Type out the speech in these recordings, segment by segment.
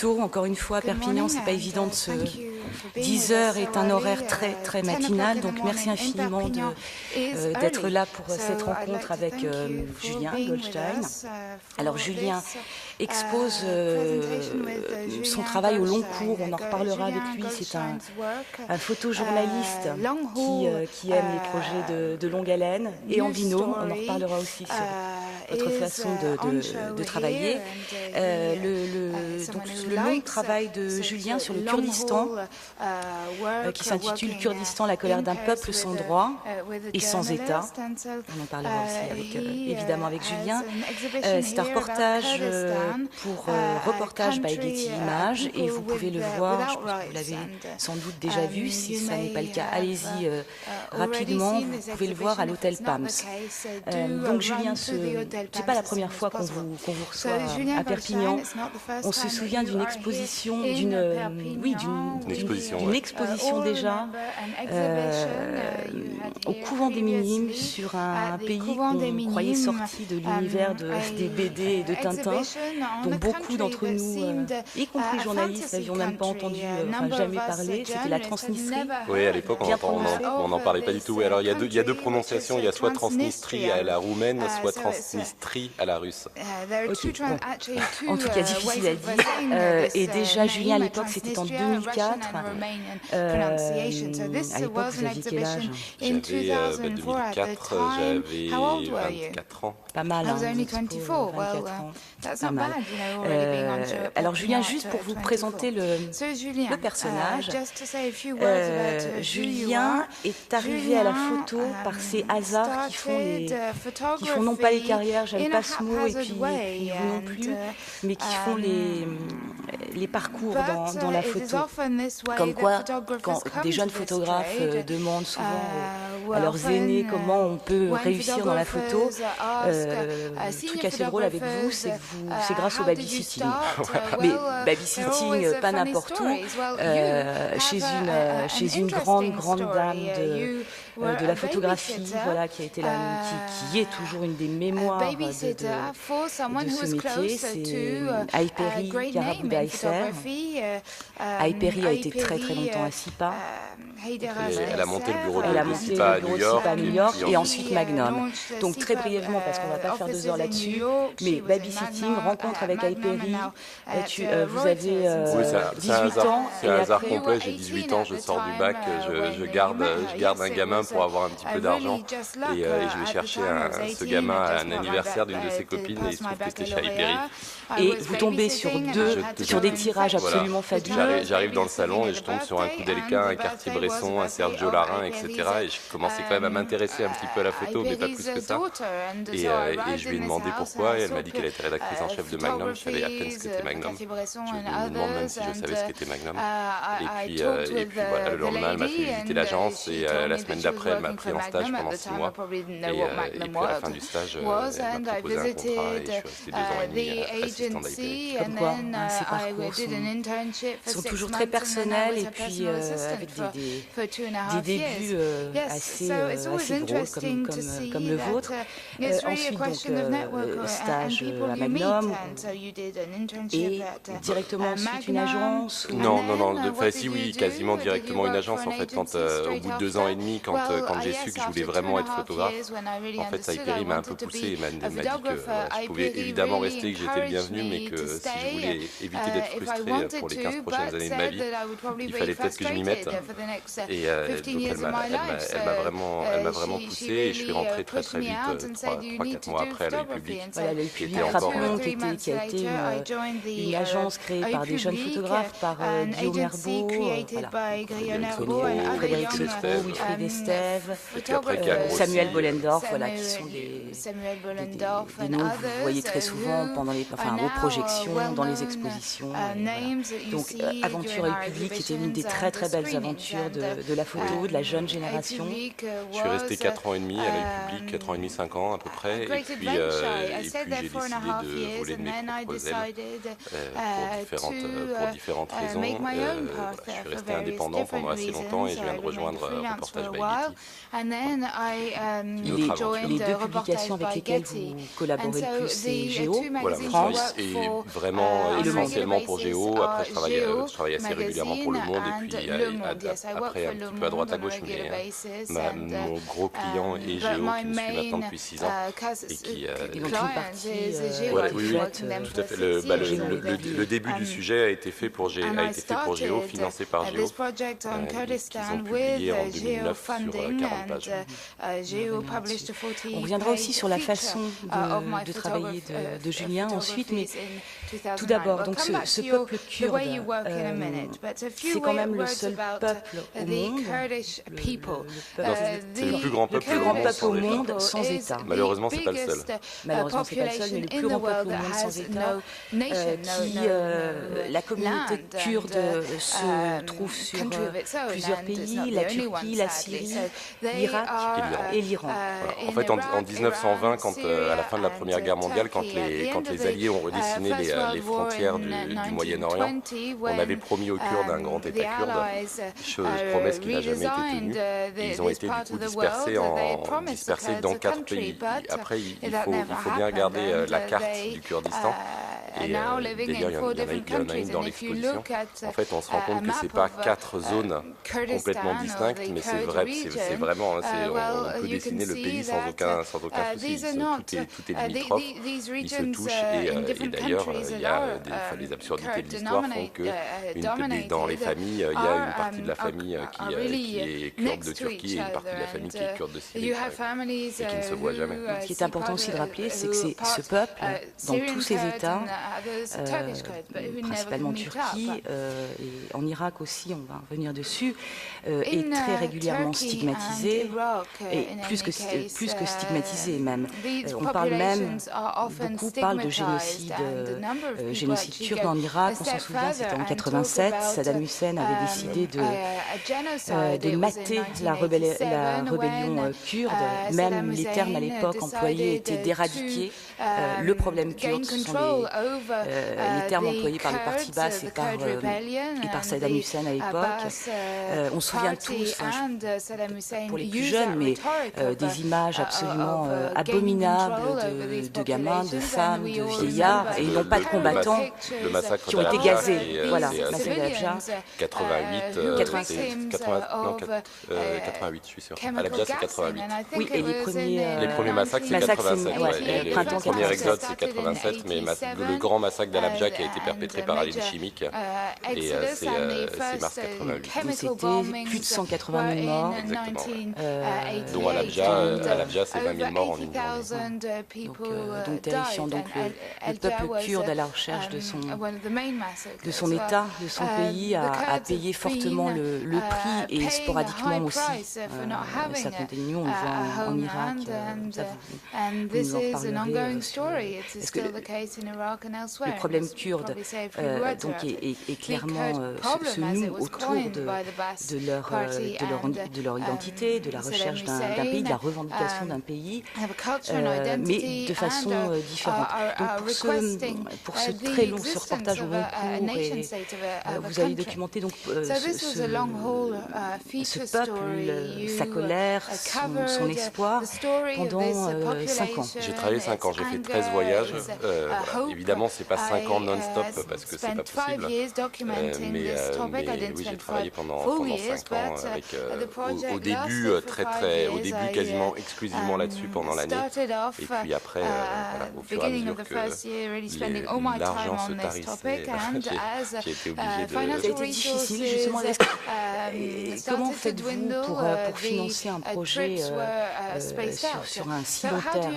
tôt, encore une fois, à Perpignan, c'est pas évident de se... 10 heures est un horaire très matinal, donc merci infiniment d'être là pour cette rencontre avec Julien Goldstein. Alors Julien expose son travail au long cours, on en reparlera avec lui, c'est un photojournaliste qui aime les projets de longue haleine et en binôme, on en reparlera aussi sur votre façon de travailler. Donc, le long travail de Julien sur le Kurdistan, qui s'intitule Kurdistan, la colère d'un peuple sans droit et sans État. On en parlera aussi évidemment avec Julien. C'est un reportage pour Reportage by Getty Images et vous pouvez le voir, je pense que vous l'avez sans doute déjà vu, si ça n'est pas le cas, allez-y rapidement, vous pouvez le voir à l'hôtel Pams. Donc Julien, c'est pas la première fois qu'on vous reçoit à Perpignan. On se souvient d'une exposition, d'une exposition déjà au couvent des Minimes sur un pays qu'on croyait sorti de l'univers des BD et de Tintin, dont beaucoup d'entre nous, y compris journalistes, n'avions même pas entendu, jamais parlé. C'était la Transnistrie. Oui, à l'époque, on n'en parlait pas du tout. Alors, il y a deux prononciations. Il y a soit Transnistrie à la roumaine, soit Transnistrie à la russe. Okay, bon. En tout cas, difficile à dire. Et déjà, Julien, à l'époque, c'était en 2004. À l'époque, vous aviez quel âge? J'avais 2004, j'avais 24 ans. Pas mal, hein, 24 ans. Pas mal. Alors, Julien, juste pour vous présenter le personnage, Julien est arrivé à la photo par ces hasards qui font non pas les carrières, j'aime pas ce mot, et puis vous non plus, mais qui font les parcours dans la photo. Comme quoi, quand des jeunes photographes demandent souvent à leurs aînés comment on peut réussir dans la photo, le truc assez drôle avec vous, c'est grâce au babysitting. Mais babysitting, pas n'importe où, chez une grande dame de la photographie, voilà, qui a été qui est toujours une des mémoires de ce métier, c'est Aïe Perry Karabouda Aïsser. Aïe Perry a été très longtemps à SIPA. Elle a monté le bureau de SIPA à New York et ensuite Magnum. Donc très brièvement, parce qu'on ne va pas faire 2 heures là-dessus, mais babysitting, rencontre avec Aïe Perry, vous avez 18 ans. C'est un hasard complet, j'ai 18 ans, je sors du bac, je garde un gamin pour avoir un petit peu d'argent et je vais chercher ce gamin à un anniversaire d'une de ses copines et il se trouve que c'était chez Aïe Perry. Et vous tombez sur des tirages absolument fabuleux. J'arrive dans le salon et je tombe sur un Koudelka, un Cartier-Bresson, un Sergio Larin, etc. Et je commençais quand même à m'intéresser un petit peu à la photo, mais pas plus que ça. Et je lui ai demandé pourquoi, et elle m'a dit qu'elle était rédactrice en chef de Magnum. Je savais à peine ce qu'était Magnum. Je me demande même si je savais ce qu'était Magnum. Et puis voilà, le lendemain, elle m'a fait visiter l'agence et la semaine d'après, elle m'a pris en stage pendant 6 mois. Et puis à la fin du stage, elle m'a proposé un contrat et je suis resté 2 ans et demi assistant d'Aïe Perry. Comme quoi, ces parcours sont toujours très personnels et puis avec des débuts assez drôles comme le vôtre. Ensuite, donc, stage à Magnum et directement ensuite une agence Non, si oui, quasiment directement une agence en fait. Quand au bout de 2 ans et demi, quand j'ai su que je voulais vraiment être photographe, en fait, Aïe Perry m'a un peu poussé et m'a dit que je pouvais évidemment rester, que j'étais le bienvenu, mais que si je voulais éviter d'être frustré pour les 15 prochaines années de ma vie, il fallait peut-être que je m'y mette. Et donc elle m'a vraiment poussé et je suis rentré très vite, 3-4 mois après à l'Œil Public. Voilà, l'Œil Public, rappelons, qui a été une agence créée par des jeunes photographes, par Guillaume Herbeau, Frédéric Setreau, Wilfried Estève, Samuel Bollendorf, voilà, qui sont des noms que vous voyez très souvent pendant vos projections, dans les expositions. Voilà. Donc, Aventure Œil Public était une des très belles aventures de la photo, de la jeune génération. Je suis resté 4 ans et demi à l'Œil Public, 4 ans et demi, 5 ans à peu près, et puis j'ai décidé de voler de mes propres ailes pour différentes raisons. Je suis resté indépendant pendant assez longtemps et je viens de rejoindre Reportage by Les deux publications avec lesquelles vous collaborez le plus, c'est Géo, voilà, France, et vraiment essentiellement pour Géo. Après, je travaille assez régulièrement pour Le Monde, et puis après un petit peu à droite à gauche, mais mon gros client est Géo, qui me suit maintenant depuis 6 ans, et qui... ils ont une partie oui, tout à fait. Le début du sujet a été fait pour Géo, financé par Géo, qu'ils ont publié en 2009 sur 40 pages. On reviendra aussi sur la façon de travailler de Julien ensuite, mais tout d'abord, donc ce peuple kurde, c'est quand même le seul peuple au monde, c'est le plus grand peuple au monde sans État. Malheureusement, c'est pas le seul. Malheureusement, c'est pas le seul, mais le plus grand peuple au monde sans État, la communauté kurde se trouve sur plusieurs pays, la Turquie, la Syrie, l'Irak et l'Iran. En fait, en 1920, à la fin de la Première Guerre mondiale, quand les Alliés ont redessiné les frontières du Moyen-Orient, on avait promis aux Kurdes un grand État kurde, promesse qui n'a jamais été tenue, et ils ont été du coup dispersés dans 4 pays. Après, il faut bien regarder la carte du Kurdistan, et d'ailleurs il y en a une dans l'exposition. En fait, on se rend compte que c'est pas 4 zones complètement distinctes, mais c'est vraiment, on peut dessiner le pays sans aucun souci. Tout est limitrophe, ils se touchent, et d'ailleurs, il y a les absurdités de l'histoire font que dans les familles, il y a une partie de la famille qui est kurde de Turquie et une partie de la famille qui est kurde de Syrie, et qui ne se voit jamais. Ce qui est important aussi de rappeler, c'est que ce peuple, dans tous ces États, principalement en Turquie et en Irak aussi, on va revenir dessus, est très régulièrement stigmatisé, et plus que stigmatisé même. On parle même, beaucoup parlent de génocide kurde en Irak. On s'en souvient, c'était en 87. Saddam Hussein avait décidé de mater la rébellion kurde. Même les termes à l'époque employés étaient d'éradiquer le problème kurde. Ce sont les termes employés par le parti Baas et par Saddam Hussein à l'époque. On se souvient tous, pour les plus jeunes, mais des images absolument abominables de gamins, de femmes, de vieillards, et ils n'ont pas de combattants qui ont été gazés. Voilà, le massacre d'Halabja. 88, 88, je suis sûr. Halabja, c'est 88. Oui, et les premiers massacres, c'est 87. Le premier exode, c'est 87, mais le grand massacre d'Halabja qui a été perpétré par Ali Chimique, et c'est mars 88. C'était plus de 180 000 morts. Exactement. Dont Halabja, c'est 20 000 morts en une journée. Donc terrifiant. Donc le peuple kurde à la recherche de son État, de son pays, a payé fortement le prix, et sporadiquement aussi. Ça continue, on le voit en Irak. Vous nous en parlerez. Est-ce que le problème kurde est clairement se noue autour de leur identité, de la recherche d'un pays, de la revendication d'un pays, mais de façon différente. Donc pour ce très long reportage au long cours, et vous avez documenté donc ce peuple, sa colère, son espoir pendant 5 ans. J'ai travaillé 5 ans, j'ai fait 13 voyages. Évidemment, c'est pas 5 ans non-stop parce que c'est pas possible. Mais oui, j'ai travaillé pendant 5 ans avec au début quasiment exclusivement là-dessus pendant l'année. Et puis après, au fur et à mesure que l'argent se tarissait, j'ai été obligé de... Ça a été difficile, justement. Comment faites-vous pour financer un projet sur un si long terme?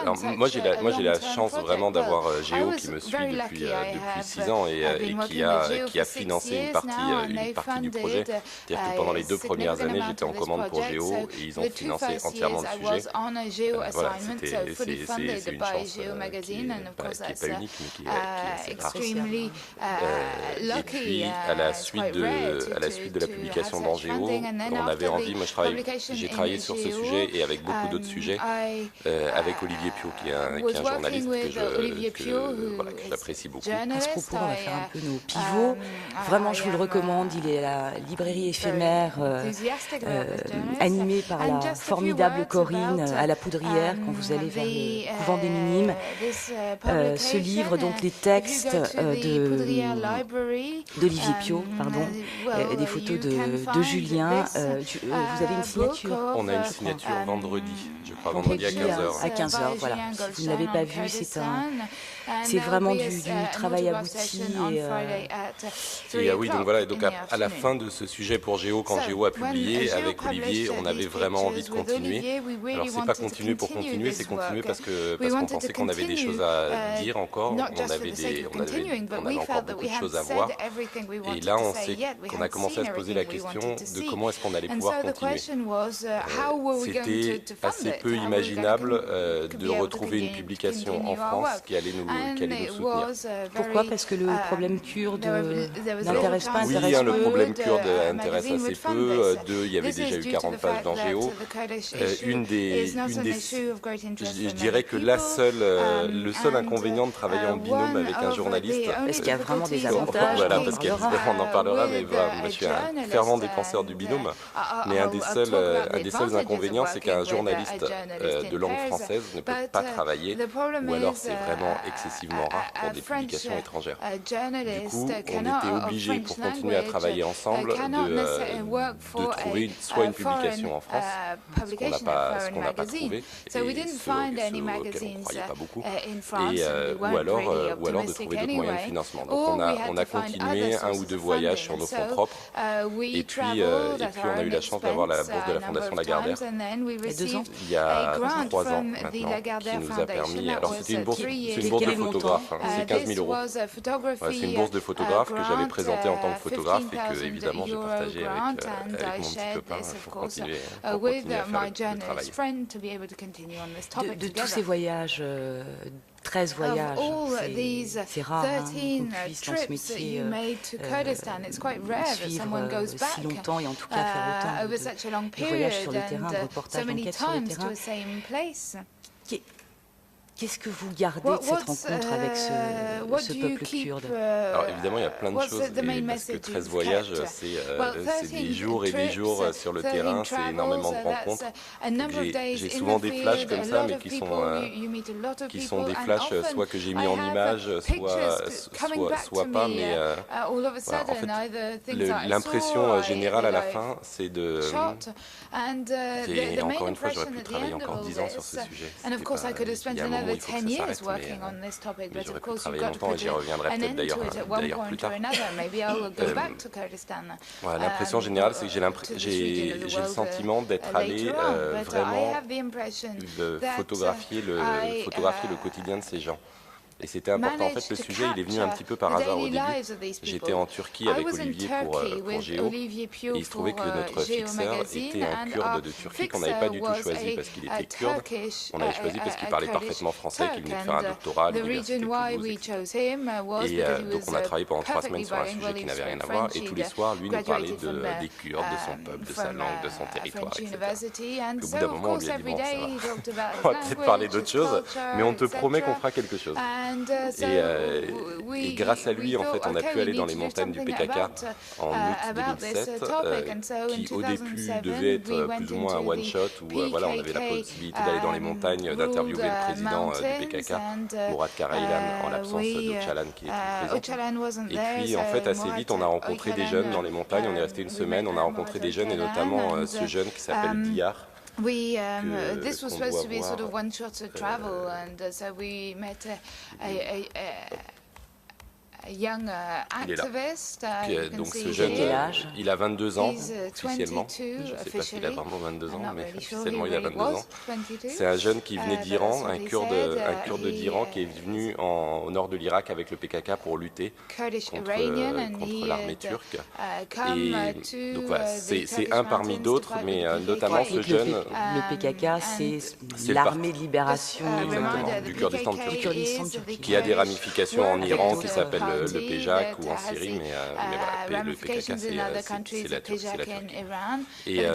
Alors, moi, j'ai la chance vraiment d'avoir Géo qui me suit depuis 6 ans et qui a financé une partie du projet. C'est-à-dire que pendant les 2 premières années, j'étais en commande pour Géo et ils ont financé entièrement le sujet. Voilà, c'est une chance qui n'est pas unique, mais qui est assez rare. Et puis, à la suite de la publication dans Géo, on avait envie, j'ai travaillé sur ce sujet et avec beaucoup d'autres sujets, avec Olivier Pio, qui est un journaliste que j'apprécie beaucoup. À ce propos, on va faire un peu nos pivots. Vraiment, je vous le recommande. Il est à la librairie éphémère, animée par la formidable Corinne à la Poudrière, quand vous allez vers le couvent des Minimes. Ce livre, donc les textes d'Olivier Pio, et des photos de Julien. Vous avez une signature? On a une signature vendredi, je crois, vendredi à 15h. À 15h, voilà. Si vous ne l'avez pas vu, c'est vraiment du travail abouti. Et oui, donc voilà, donc à la fin de ce sujet pour Géo, quand Géo a publié, avec Olivier, on avait vraiment envie de continuer. Alors c'est pas continuer pour continuer, c'est continuer parce qu'on pensait qu'on avait des choses à dire encore, on avait encore beaucoup de choses à voir. Et là, on a commencé à se poser la question de comment est-ce qu'on allait pouvoir continuer. C'était assez peu imaginable de retrouver une publication en France qui allait nous soutenir. Pourquoi? Parce que le problème kurde n'intéresse pas, oui, le problème kurde intéresse assez peu. Il y avait déjà eu 40 pages dans Géo. Je dirais que le seul inconvénient de travailler en binôme avec un journaliste... Parce qu'il y a vraiment des avantages. Voilà, parce qu'on en parlera, mais moi je suis un fervent défenseur du binôme. Mais un des seuls inconvénients, c'est qu'un journaliste de langue française ne peut pas travailler, ou alors c'est vraiment excessivement rare pour des publications étrangères. Du coup, on était obligés, pour continuer à travailler ensemble, de trouver soit une publication en France, ce qu'on n'a pas trouvé, et ceux auxquels on ne croyait pas beaucoup, ou alors de trouver d'autres moyens de financement. Donc on a continué 1 ou 2 voyages sur nos fonds propres, et puis on a eu la chance d'avoir la bourse de la Fondation Lagardère. Il y a 3 ans maintenant, qui nous a permis... Alors c'était une bourse de photographe, c'est 15 000 €. C'est une bourse de photographe que j'avais présentée en tant que photographe et que évidemment j'ai partagé avec mon petit copain pour continuer à faire le travail. De tous ces voyages, 13 voyages, c'est rare qu'on puisse dans ce métier suivre si longtemps et en tout cas faire autant de voyages sur le terrain, de reportages d'enquête sur le terrain. Qu'est-ce que vous gardez de cette rencontre avec ce peuple kurde? Alors évidemment, il y a plein de choses, parce que 13 voyages, c'est des jours et des jours sur le terrain, c'est énormément de rencontres. J'ai souvent des flashs comme ça, mais qui sont des flashs soit que j'ai mis en image, soit pas, mais voilà, en fait, l'impression générale à la fin, c'est de... Et encore une fois, j'aurais pu travailler encore 10 ans sur ce sujet. Il y a un moment où il faut que ça s'arrête, mais j'aurais pu travailler longtemps et j'y reviendrai peut-être d'ailleurs plus tard. Voilà, l'impression générale, c'est que j'ai le sentiment d'être allé vraiment photographier le quotidien de ces gens. Et c'était important. En fait, le sujet, il est venu un petit peu par hasard au début. J'étais en Turquie avec Olivier pour Géo, et il se trouvait que notre fixeur était un Kurde de Turquie qu'on n'avait pas du tout choisi parce qu'il était kurde. On l'avait choisi parce qu'il parlait parfaitement français, qu'il venait de faire un doctorat à l'université de Toulouse. Et donc on a travaillé pendant 3 semaines sur un sujet qui n'avait rien à voir, et tous les soirs, lui nous parlait des Kurdes, de son peuple, de sa langue, de son territoire, etc. Au bout d'un moment, on lui a dit, bon, ça va, on va peut-être parler d'autre chose, mais on te promet qu'on fera quelque chose. Et grâce à lui, en fait, on a pu aller dans les montagnes du PKK en août 2007, qui au début devait être plus ou moins un one-shot, où voilà, on avait la possibilité d'aller dans les montagnes, d'interviewer le président du PKK, Murat Karayılan, en l'absence d'Öcalan qui était présent. Et puis, en fait, assez vite, on a rencontré des jeunes dans les montagnes, on est resté une semaine, on a rencontré des jeunes, et notamment ce jeune qui s'appelle Diyar. This was supposed to be sort of one-shot travel, and so we met a young activist. Donc ce jeune, il a 22 ans officiellement. Je ne sais pas s'il a vraiment 22 ans, mais officiellement il a 22 ans. C'est un jeune qui venait d'Iran, un Kurde d'Iran qui est venu au nord de l'Irak avec le PKK pour lutter contre l'armée turque. Et donc voilà, c'est un parmi d'autres, mais notamment ce jeune. Le PKK, c'est l'armée de libération du Kurdistan de Turquie, qui a des ramifications en Iran qui s'appelle le PJAK ou en Syrie, mais voilà, le PKK, c'est la Turquie. Et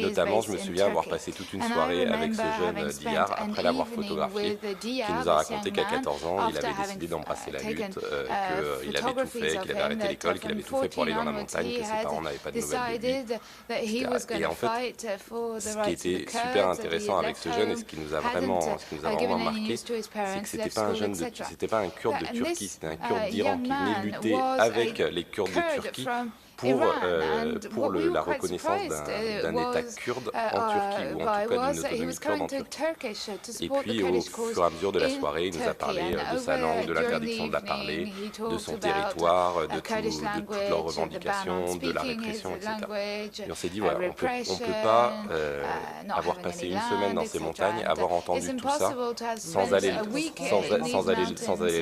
notamment, je me souviens avoir passé toute une soirée avec ce jeune Diyar, après l'avoir photographié, qui nous a raconté qu'à 14 ans, il avait décidé d'embrasser la lutte, qu'il avait tout fait, qu'il avait arrêté l'école, qu'il avait tout fait pour aller dans la montagne, que ses parents n'avaient pas de nouvelles de lui, etc. Et en fait, ce qui était super intéressant avec ce jeune et ce qui nous a vraiment marqué, c'est que c'était pas un Kurde de Turquie, c'était un Kurde d'Iran qui venait lutter avec les Kurdes de Turquie pour la reconnaissance d'un État kurde en Turquie, ou en tout cas d'une autonomie kurde en Turquie. Et puis, au fur et à mesure de la soirée, il nous a parlé de sa langue, de l'interdiction de la parler, de son territoire, de toutes leurs revendications, de la répression, etc. Et on s'est dit, voilà, on peut pas avoir passé une semaine dans ces montagnes, avoir entendu tout ça, sans aller le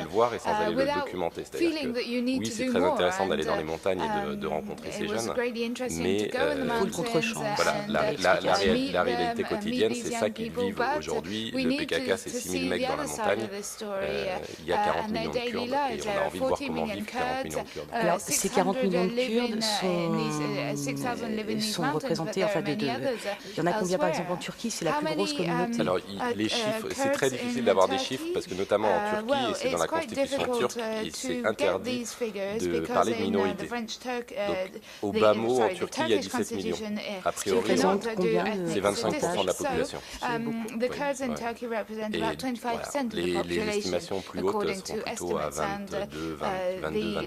voir et sans aller le documenter. C'est-à-dire que, oui, c'est très intéressant d'aller dans les montagnes et de rencontrer ces jeunes, mais voilà, la réalité quotidienne, c'est ça qu'ils vivent aujourd'hui. Le PKK, c'est 6000 mecs dans la montagne, il y a 40 millions de Kurdes, et on a envie de voir comment vivent 40 millions de Kurdes. Alors, ces 40 millions de Kurdes sont représentés, enfin, il y en a combien par exemple en Turquie? C'est la plus grosse communauté. Alors, les chiffres, c'est très difficile d'avoir des chiffres, parce que notamment en Turquie, et c'est dans la constitution turque, et c'est interdit de parler de minorité. Donc, au bas mot, en Turquie, il y a 17 millions. A priori, c'est 25% de la population. Et les estimations plus hautes sont plutôt à 22-24 millions.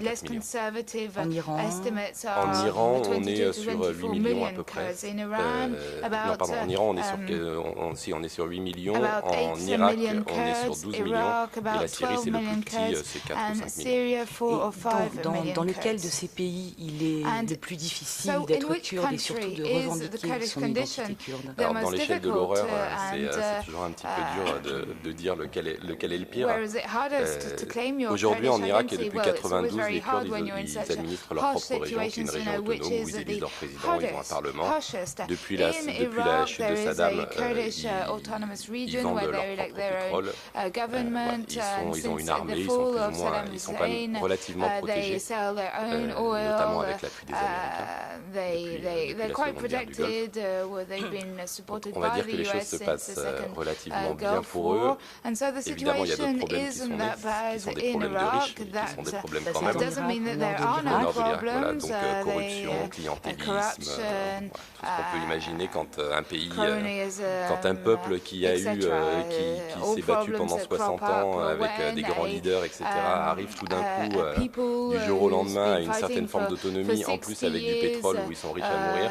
En Iran, on est sur 8 millions à peu près. Non, pardon, en Iran, on est sur 8 millions. En Irak, on est sur 12 millions. Et la Syrie, c'est le plus petit, c'est 4 ou 5 millions. Dans lequel de ces pays il est le plus difficile d'être kurde et surtout de revendiquer son identité kurde? Alors, dans l'échelle de l'horreur, c'est toujours un petit peu dur de dire lequel est le pire. Aujourd'hui, en Irak et depuis 92, les Kurdes, ils administrent leur propre région, qui est une région autonome où ils élisent leur président, ils ont un parlement. Depuis la chute de Saddam, ils vendent leur propre pétrole. Ils ont une armée, ils sont quand même relativement protégés, notamment avec l'appui des Américains depuis la Seconde Guerre du Golfe. On va dire que les choses se passent relativement bien pour eux. Évidemment, il y a d'autres problèmes qui sont des problèmes de riches, mais qui sont des problèmes quand même. Voilà, donc corruption, clientélisme, tout ce qu'on peut imaginer quand un peuple qui s'est battu pendant 60 ans avec des grands leaders, etc., arrive tout d'un coup, du jour au lendemain, à une certaine forme d'autonomie, en plus avec du pétrole où ils sont riches à mourir.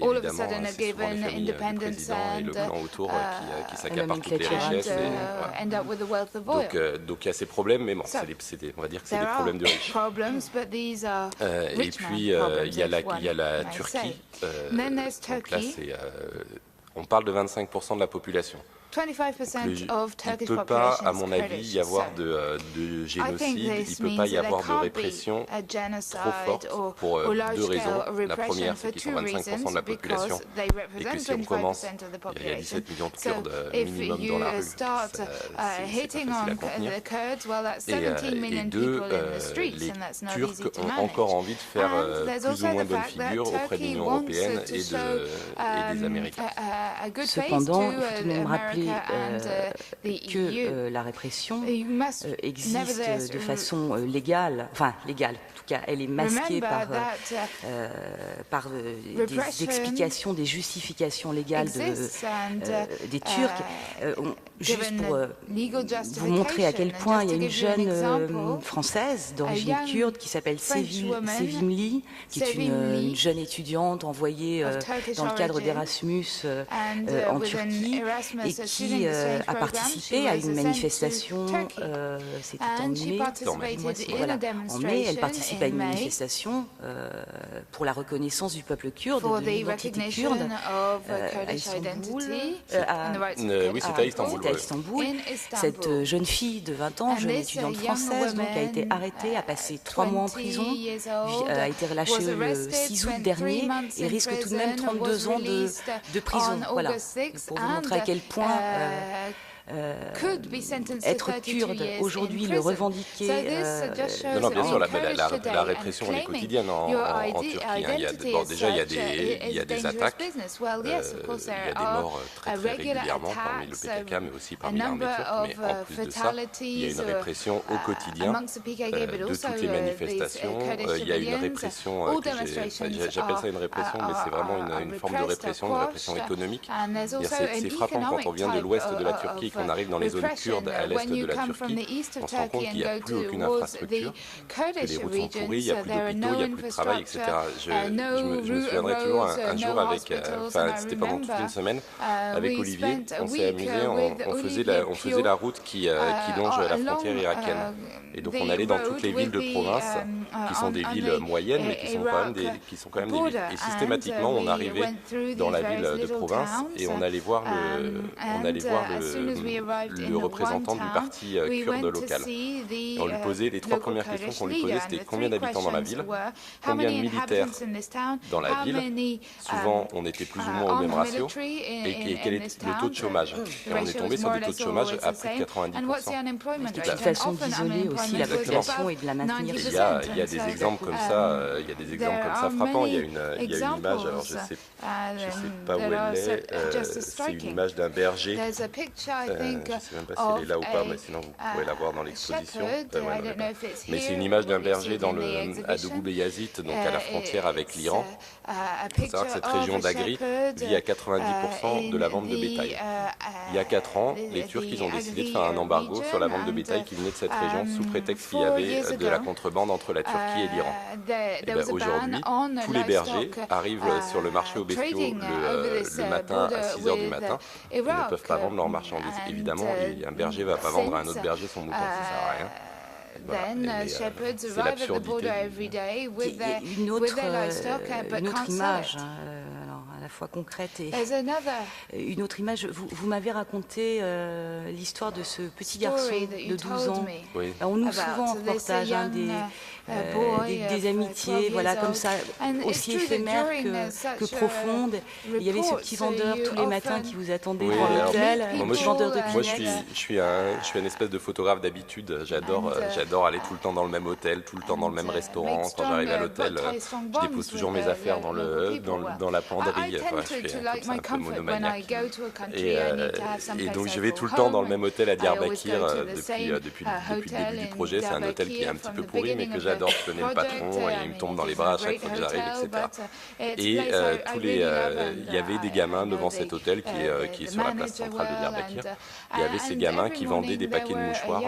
Évidemment, c'est souvent les familles du président et le clan autour qui s'accaparent toutes les richesses. Donc il y a ces problèmes, mais bon, on va dire que c'est des problèmes de riches. Et puis il y a la Turquie. Donc là, on parle de 25% de la population. Il ne peut pas, à mon avis, y avoir de génocide, il ne peut pas y avoir de répression trop forte pour deux raisons. La première, c'est qu'ils sont 25% de la population et que si on commence, il y a 17 millions de Kurdes minimum dans la rue, c'est pas facile à contenir. Et deux, les Turcs ont encore envie de faire plus ou moins bonne figure auprès de l'Union européenne et des Américains. Cependant, il faut tout de même rappeler que la répression existe de façon légale, enfin légale, en tout cas elle est masquée par des explications, des justifications légales des Turcs. Juste pour vous montrer à quel point il y a une jeune française d'origine kurde qui s'appelle Sevimli, qui est une jeune étudiante envoyée dans le cadre d'Erasmus en Turquie et qui a participé à une manifestation, c'était en mai, en mai, elle participe à une manifestation pour la reconnaissance du peuple kurde, de l'identité kurde, à Istanbul. Oui, c'était à Istanbul. À Istanbul. Cette jeune fille de 20 ans, jeune étudiante française, donc, a été arrêtée, a passé 3 mois en prison, a été relâchée le 6 août dernier et risque tout de même 32 ans de prison. Voilà, pour vous montrer à quel point être kurde aujourd'hui, le revendiquer. Non, bien sûr, la répression elle est quotidienne en Turquie. Déjà, il y a des attaques, il y a des morts très régulièrement parmi le PKK, mais aussi parmi l'armée turque. Mais en plus de ça, il y a une répression au quotidien de toutes les manifestations. Il y a une répression, j'appelle ça une répression, mais c'est vraiment une forme de répression, une répression économique. C'est frappant quand on vient de l'ouest de la Turquie et qu'on arrive dans les zones kurdes à l'est de la Turquie, on se rend compte qu'il n'y a plus aucune infrastructure, que les routes sont pourries, il n'y a plus d'hôpitaux, il n'y a plus de travail, etc. Je me souviendrai toujours un jour avec, c'était pendant toute une semaine, avec Olivier, on s'est amusé, on faisait la route qui longe la frontière irakienne. Et donc on allait dans toutes les villes de province, qui sont des villes moyennes, mais qui sont quand même des villes. Et systématiquement, on arrivait dans la ville de province et on allait voir le représentant du parti kurde local. Et on lui posait, les 3 premières questions qu'on lui posait, c'était combien d'habitants dans la ville, combien de militaires dans la ville, souvent on était plus ou moins au même ratio, et quel est le taux de chômage. Et on est tombé sur des taux de chômage à plus de 90%. C'est une façon d'isoler aussi la population et de la maintenir. Il y a des exemples comme ça, frappants. Il y a une image, alors je sais pas où elle est, c'est une image d'un berger. Je ne sais même pas si elle est là ou pas, mais sinon vous pourrez la voir dans l'exposition. Mais c'est une image d'un berger à Dougou Beyazit, donc à la frontière avec l'Iran. Il faut savoir que cette région d'Agri vit à 90% de la vente de bétail. Il y a 4 ans, les Turcs ont décidé de faire un embargo sur la vente de bétail qui venait de cette région sous prétexte qu'il y avait de la contrebande entre la Turquie et l'Iran. Aujourd'hui, tous les bergers arrivent sur le marché aux bestiaux le matin à 6 h du matin et ne peuvent pas vendre leurs marchandises. Évidemment, un berger ne va pas vendre à un autre berger son mouton, ça ne sert à rien. Voilà. C'est l'absurdité. Une autre image, alors à la fois concrète et une autre image. Vous m'avez raconté l'histoire de ce petit garçon de 12 ans. Oui. On nous souvent en reportage des amitiés, voilà, comme ça, aussi éphémères que profondes. Il y avait ce petit vendeur tous les matins qui vous attendait devant l'hôtel, petit vendeur de Kleenex. Moi, je suis un espèce de photographe d'habitude. J'adore aller tout le temps dans le même hôtel, tout le temps dans le même restaurant. Quand j'arrive à l'hôtel, je dépose toujours mes affaires dans la penderie. Enfin, je fais un peu monomaniaque. Et donc, je vais tout le temps dans le même hôtel à Diyarbakir depuis le début du projet. C'est un hôtel qui est un petit peu pourri, mais que j'adore. Je connais le patron et il me tombe dans les bras à chaque fois que j'arrive, etc. Et il y avait des gamins devant cet hôtel qui est sur la place centrale de Diyarbakir. Il y avait ces gamins qui vendaient des paquets de mouchoirs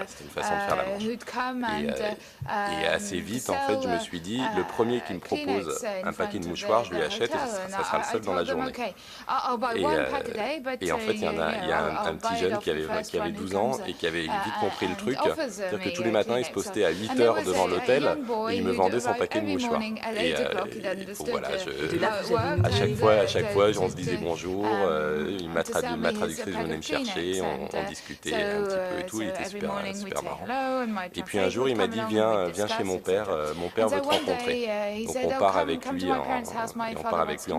c'était une façon de faire la manche. Et assez vite, en fait, je me suis dit, le premier qui me propose un paquet de mouchoirs, je lui achète et ça sera le seul dans la journée. Et en fait, il y a un petit jeune qui avait 12 ans et qui avait vite compris le truc. C'est-à-dire que tous les matins, il se postait à 8 h devant l'hôtel et il me vendait son paquet de mouchoirs. Et voilà, à chaque fois, on se disait bonjour, ma traductrice venait me chercher, on discutait un petit peu et tout, il était super marrant. Et puis un jour, il m'a dit, viens chez mon père veut te rencontrer. Donc on part avec lui en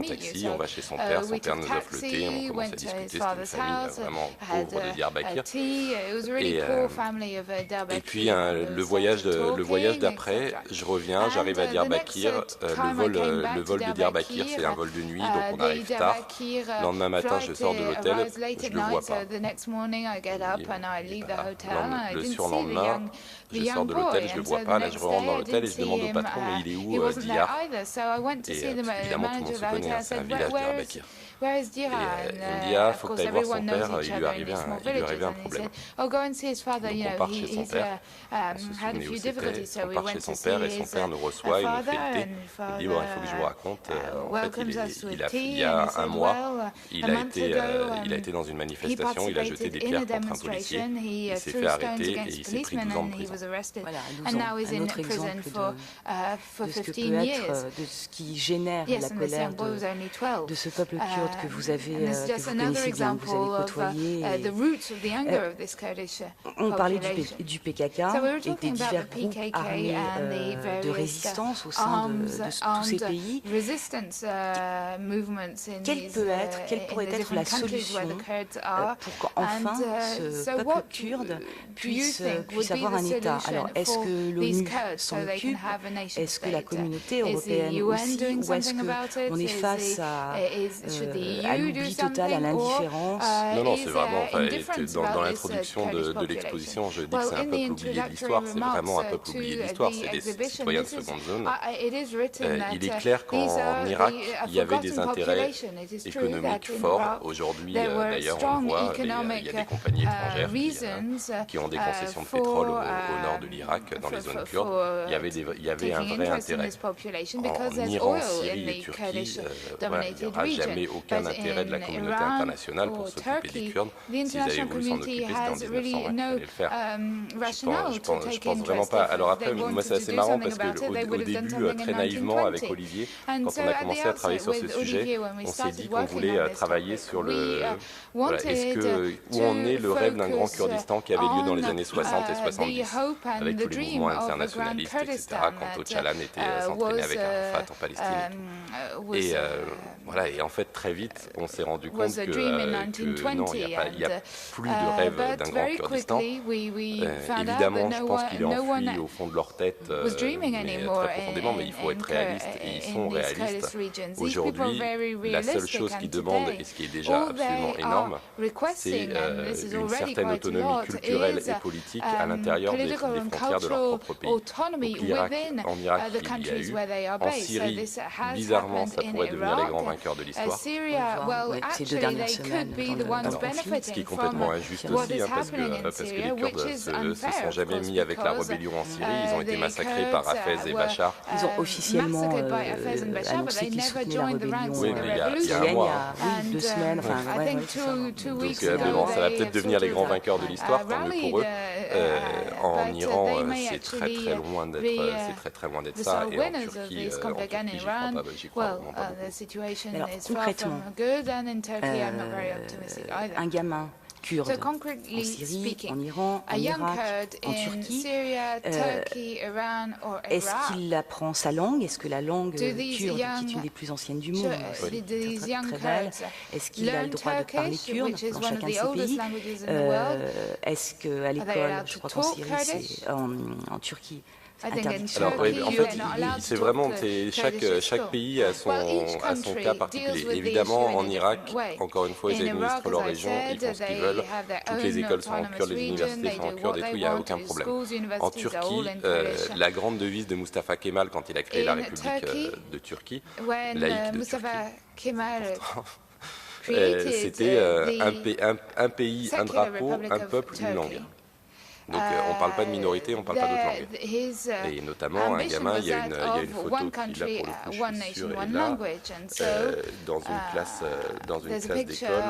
taxi, on va chez son père nous offre le thé, on commence à discuter, c'était une famille vraiment pauvre de Diyarbakir. Et puis le voyage d'après, je reviens, j'arrive à Diyarbakir, le vol de Diyarbakir, c'est un vol de nuit, donc on arrive tard. Le lendemain matin, je sors de l'hôtel, je le vois pas. Le surlendemain, je sors de l'hôtel, je le vois pas. Là, je rentre dans l'hôtel et je demande au patron, mais il est où Diyar? Et évidemment, tout le monde se connaît, c'est un village Diyarbakir. Et il me dit, il faut que tu ailles voir son père, il lui arrivait un problème. Donc on part chez son père, on se souvenait où c'était, on part chez son père et son père nous reçoit, il nous fait le thé, il dit, il faut que je vous raconte, en fait, il y a un mois, il a été dans une manifestation, il a jeté des pierres contre un policier, il s'est fait arrêter et il s'est pris 12 ans de prison. Voilà, un autre exemple de ce que peut être, de ce qui génère la colère de ce peuple kurde kurdes que vous connaissez bien, que vous avez côtoyés. On parlait du PKK et des divers groupes armés de résistance au sein de tous ces pays. Quelle pourrait être la solution pour qu'enfin ce peuple kurde puisse avoir un État? Alors, est-ce que l'ONU s'en occupe? Est-ce que la communauté européenne aussi? Ou est-ce qu'on est face à l'oubli total, à l'indifférence? Non, c'est vraiment, dans l'introduction de l'exposition, je dis que c'est un peuple oublié de l'histoire. C'est vraiment un peuple oublié de l'histoire. C'est des citoyens de seconde zone. Il est clair qu'en Irak, il y avait des intérêts économiques forts. Aujourd'hui, d'ailleurs, on le voit, il y a des compagnies étrangères qui ont des concessions de pétrole au nord de l'Irak, dans les zones kurdes. Il y avait un vrai intérêt. En Iran, Syrie et Turquie, il n'y aura jamais aucun intérêt de la communauté internationale pour s'occuper des Kurdes. S'ils avaient voulu s'en occuper, c'était en 1920 qu'il fallait le faire. Je pense vraiment pas. Alors après, moi c'est assez marrant parce qu'au début, très naïvement, avec Olivier, quand on a commencé à travailler sur ce sujet, on s'est dit qu'on voulait travailler sur où en est le rêve d'un grand Kurdistan qui avait lieu dans les années 60 et 70, avec tous les mouvements internationalistes, etc., quand Öcalan s'entraînait avec Arafat en Palestine. Et en fait, très vite, on s'est rendu compte que non, il n'y a plus de rêve d'un grand Kurdistan. Évidemment, je pense qu'il est enfoui au fond de leur tête, très profondément, mais il faut être réaliste, et ils sont réalistes. Aujourd'hui, la seule chose qu'ils demandent, et ce qui est déjà absolument énorme, c'est une certaine autonomie culturelle et politique à l'intérieur des frontières de leur propre pays. Donc, en Irak, il y a eu. En Syrie, bizarrement, ça pourrait devenir les grands vainqueurs de l'histoire. Ces 2 dernières semaines. Ce qui est complètement injuste aussi, parce que les Kurdes se sont jamais mis avec la rébellion en Syrie. Ils ont été massacrés par Hafez et Bachar. Ils ont officiellement annoncé qu'ils soutenaient la rébellion. Oui, mais il y a un mois. Oui, 2 semaines. Donc, ça va peut-être devenir les grands vainqueurs de l'histoire, tant mieux pour eux. En Iran, c'est très loin d'être ça. Et en Turquie, j'y crois vraiment pas beaucoup. Alors, concrètement, un gamin kurde en Syrie, en Iran, en Irak, en Turquie, est-ce qu'il apprend sa langue? Est-ce que la langue kurde, qui est une des plus anciennes du monde, très belle, est-ce qu'il a le droit de parler kurde dans chacun de ces pays? Est-ce qu'à l'école, je crois qu'en Syrie, en Turquie, alors, en fait, c'est vraiment chaque pays a son cas particulier. Évidemment, en Irak, encore une fois, ils administrent leur région, ils font ce qu'ils veulent. Toutes les écoles sont en kurde, les universités sont en kurde et tout, il n'y a aucun problème. En Turquie, la grande devise de Mustafa Kemal quand il a créé la République de Turquie, laïque de Turquie, c'était un pays, un drapeau, un peuple, une langue. Donc on ne parle pas de minorité, on ne parle pas d'autres langues. Et notamment, un gamin, il y a une photo qui, là, pour le coup, je suis sûr, est là, dans une classe d'école.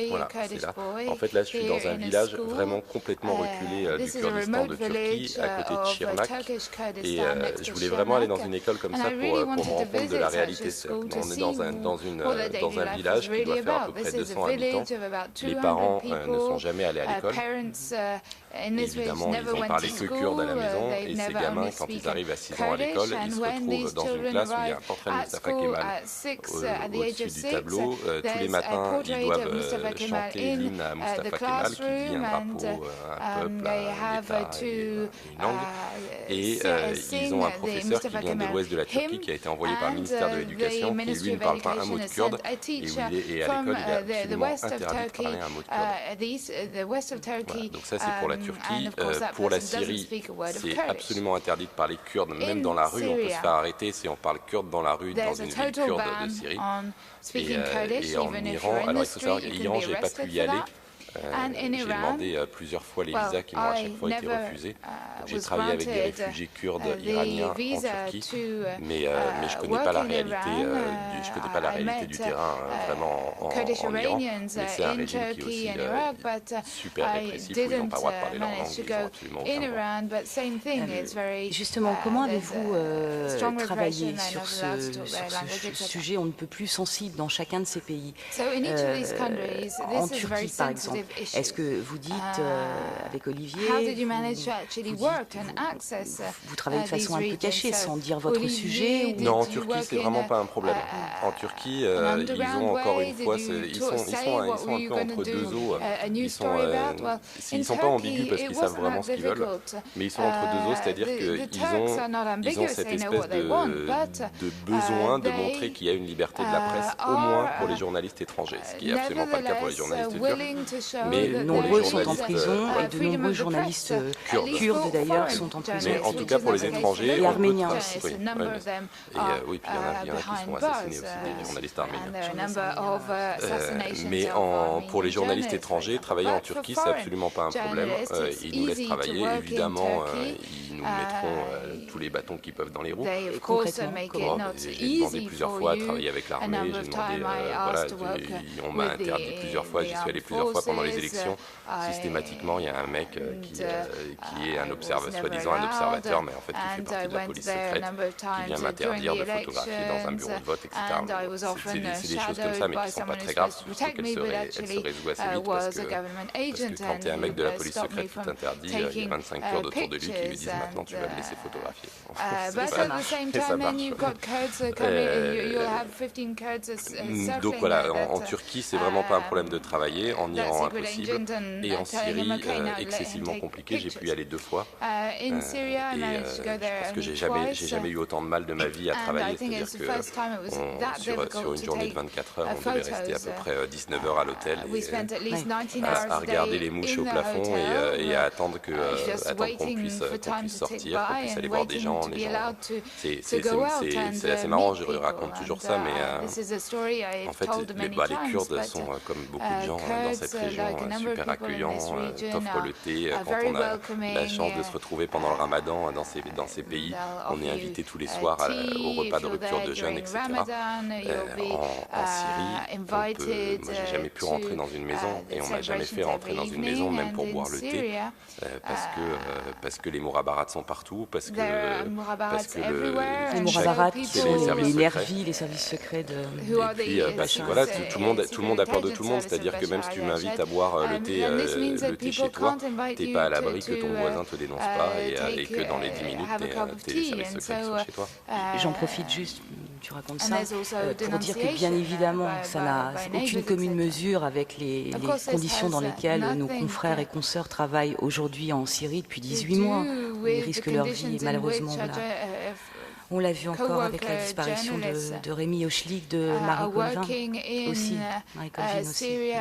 Voilà, c'est là. En fait, là, je suis dans un village vraiment complètement reculé du Kurdistan de Turquie, à côté de Şırnak. Et je voulais vraiment aller dans une école comme ça pour me rendre compte de la réalité. On est dans un village qui doit faire à peu près 200 habitants. Les parents ne sont jamais allés à l'école. Évidemment, ils ont parlé que kurde à la maison, et ces gamins, quand ils arrivent à 6 ans à l'école, ils se retrouvent dans une classe où il y a un portrait de Mustafa Kemal au-dessus du tableau. Tous les matins, ils doivent chanter l'hymne à Mustafa Kemal, qui dit un drapeau, un peuple, un État et une langue. Et ils ont un professeur qui vient de l'ouest de la Turquie, qui a été envoyé par le ministère de l'Éducation, qui lui ne parle pas un mot de kurde, et à l'école, il est absolument interdit de parler un mot de kurde. Voilà, donc ça, c'est pour la Turquie. Pour la Syrie, c'est absolument interdit de parler kurde, même dans la rue. On peut se faire arrêter si on parle kurde dans la rue, dans une ville kurde de Syrie. Et en Iran, alors il faut savoir qu'Iran, je n'ai pas pu y aller. J'ai demandé plusieurs fois les visas qui m'ont à chaque fois été refusés. J'ai travaillé avec des réfugiés kurdes iraniens en Turquie, mais je connais pas la réalité du terrain vraiment en Iran. Mais c'est un régime qui est aussi super répressif, où ils n'ont pas le droit de parler leur langue, ils n'ont absolument aucun droit. Justement, comment avez-vous travaillé sur ce sujet on ne peut plus sensible dans chacun de ces pays? En Turquie, par exemple, est-ce que vous dites avec Olivier, vous travaillez de façon un peu cachée, sans dire votre sujet? Non, en Turquie, c'est vraiment pas un problème. En Turquie, ils ont encore une fois, ils sont un peu entre deux eaux. Ils sont pas ambigus parce qu'ils savent vraiment ce qu'ils veulent, mais ils sont entre deux eaux, c'est-à-dire qu'ils ont cette espèce de besoin de montrer qu'il y a une liberté de la presse, au moins pour les journalistes étrangers, ce qui n'est absolument pas le cas pour les journalistes turcs. Mais nombreux sont en prison et de nombreux journalistes kurdes d'ailleurs sont en prison. Mais en tout cas pour les étrangers et arméniens aussi. Oui, puis il y en a qui sont assassinés aussi, des journalistes arméniens. Mais pour les journalistes étrangers, travailler en Turquie, c'est absolument pas un problème. Ils nous laissent travailler, évidemment, ils nous mettront tous les bâtons qu'ils peuvent dans les roues. J'ai demandé plusieurs fois à travailler avec l'armée, j'ai demandé, on m'a interdit plusieurs fois, j'y suis allé plusieurs fois pendant les élections. Systématiquement, il y a un mec qui est soi-disant un observateur, mais en fait qui fait partie de la police secrète, qui vient m'interdire de photographier dans un bureau de vote, etc. C'est des choses comme ça, mais qui ne sont pas très graves, surtout qu'elles se résout assez vite, parce que quand tu es un mec de la police secrète qui t'interdit, il y a 25 Kurdes autour de lui qui lui disent maintenant tu vas me laisser photographier. Donc voilà, en Turquie, c'est vraiment pas un problème de travailler, en Iran impossible, et en Syrie excessivement compliqué. J'ai pu y aller 2 fois, et parce que j'ai jamais eu autant de mal de ma vie à travailler, c'est-à-dire que sur une journée de 24 heures, on devait rester à peu près 19 heures à l'hôtel à regarder les mouches au plafond et à attendre qu'on puisse sortir, qu'on puisse aller voir des gens. C'est assez marrant, je raconte toujours ça, mais en fait, les Kurdes sont, comme beaucoup de gens dans cette région, super accueillants, t'offrent le thé. Quand on a la chance de se retrouver pendant le ramadan dans ces pays, on est invité tous les soirs au repas de rupture de jeûne, etc. En Syrie, moi j'ai jamais pu rentrer dans une maison, et on m'a jamais fait rentrer dans une maison, même pour boire le thé, parce que les mourabarats sont partout, parce que les mourabarats sont les nervis, les services secrets de... Et puis parce que voilà, tout le monde a peur de tout le monde, c'est-à-dire que même si tu m'invites à boire le thé chez toi, t'es pas à l'abri que ton voisin te dénonce pas et que dans les 10 minutes, t'es les services secrets qui sont chez toi. J'en profite juste, tu racontes ça, pour dire que bien évidemment, ça n'a aucune commune mesure avec les conditions dans lesquelles nos confrères et consoeurs travaillent aujourd'hui en Syrie depuis 18 mois. Ils risquent leur vie, et malheureusement, voilà. On l'a vu encore avec la disparition de Rémi Hochlik, de Marie Colvin aussi. Marie Colvin aussi.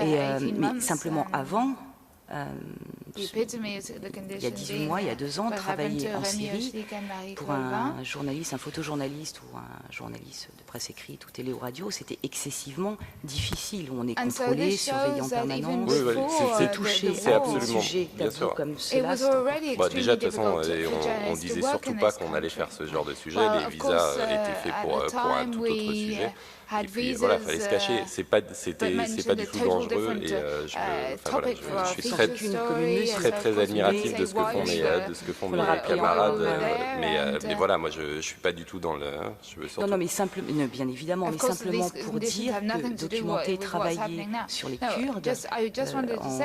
Mais simplement avant, il y a 18 mois, il y a 2 ans, travailler en Syrie pour un journaliste, un photojournaliste ou un journaliste de presse écrite ou télé ou radio, c'était excessivement difficile. On est contrôlé, surveillé en permanence, c'est touché à un sujet tabou comme cela. Déjà, de toute façon, on disait surtout pas qu'on allait faire ce genre de sujet. Les visas étaient faits pour un tout autre sujet. Et puis voilà, il fallait se cacher. C'est pas du tout dangereux, et je suis très admiratif de ce que font mes camarades. Mais voilà, moi je suis pas du tout dans le. Je veux surtout... Non, mais bien évidemment, mais simplement pour dire que documenter et travailler sur les Kurdes en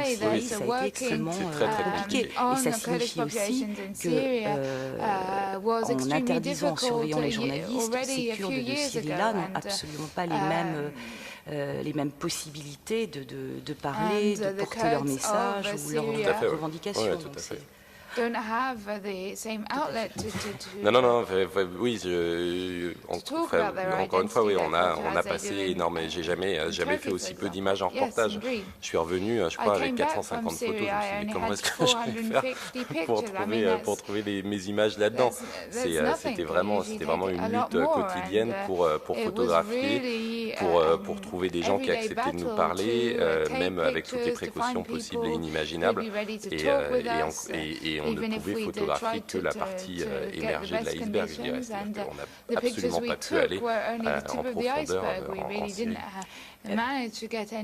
Syrie, ça a été extrêmement compliqué. Et ça signifie aussi que en interdisant, en surveillant les journalistes, ces Kurdes de Syrie-là n'ont absolument pas les mêmes possibilités de parler, de porter leur message ou leurs revendications. Ouais, tout à fait. don't have the same outlet to Non, oui, encore une fois, oui, on a passé énormément. J'ai jamais fait aussi peu d'images en reportage. Je suis revenu, je crois, avec 450 photos. Je me suis dit, comment est-ce que je vais faire pour trouver mes images là-dedans? C'était vraiment une lutte quotidienne pour photographier, pour trouver des gens qui acceptaient de nous parler, même avec toutes les précautions possibles et inimaginables. Et on ne pouvait photographier que la partie émergée de l'iceberg, je dirais. C'est-à-dire qu'on n'a absolument pas pu aller en profondeur en Syrie.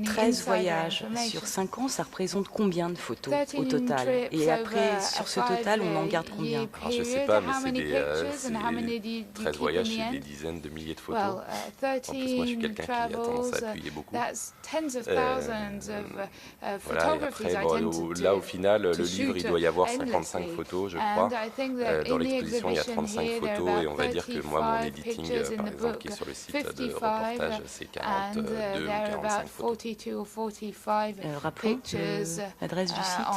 13 voyages sur 5 ans, ça représente combien de photos au total? Et après, sur ce total, on en garde combien? Alors, je ne sais pas, mais c'est 13 voyages, c'est des dizaines de milliers de photos. En plus, moi, je suis quelqu'un qui a tendance à appuyer beaucoup. Voilà, et après, là, au final, le livre, il doit y avoir 55 photos, je crois. Dans l'exposition, il y a 35 photos, et on va dire que moi, mon editing, par exemple, qui est sur le site de reportage, c'est 42. Rappelons l'adresse du site.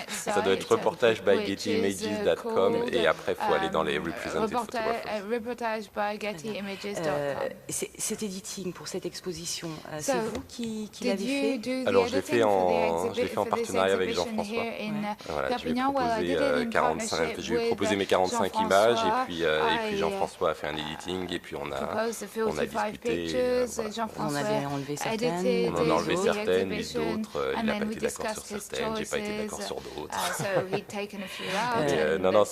Ça doit être reportagebyggettyimages.com et après il faut aller dans les represented photographers. Cet editing pour cette exposition, c'est vous qui l'avez fait? Alors je l'ai fait en partenariat avec Jean-François. Voilà, je lui ai proposé mes 45 images et puis Jean-François a fait un editing et puis on a discuté. On avait enlevé certaines, on en a enlevé certaines, mais d'autres, il n'a pas été d'accord sur certaines, j'ai pas été d'accord sur d'autres. Non,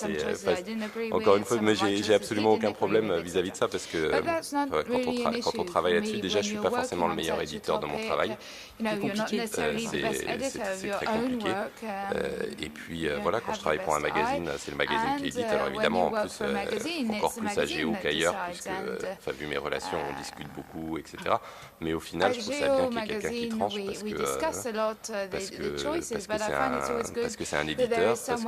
encore une fois, mais j'ai absolument aucun problème vis-à-vis de ça parce que quand on travaille là-dessus, déjà je suis pas forcément le meilleur éditeur de mon travail. C'est compliqué, c'est très compliqué. Et puis voilà, quand je travaille pour un magazine, c'est le magazine qui édite. Alors évidemment, en plus, encore plus à Géo qu'ailleurs, puisque vu mes relations, on discute beaucoup, etc. Mais au final, je trouve ça bien qu'il y ait quelqu'un qui tranche parce que c'est un éditeur, parce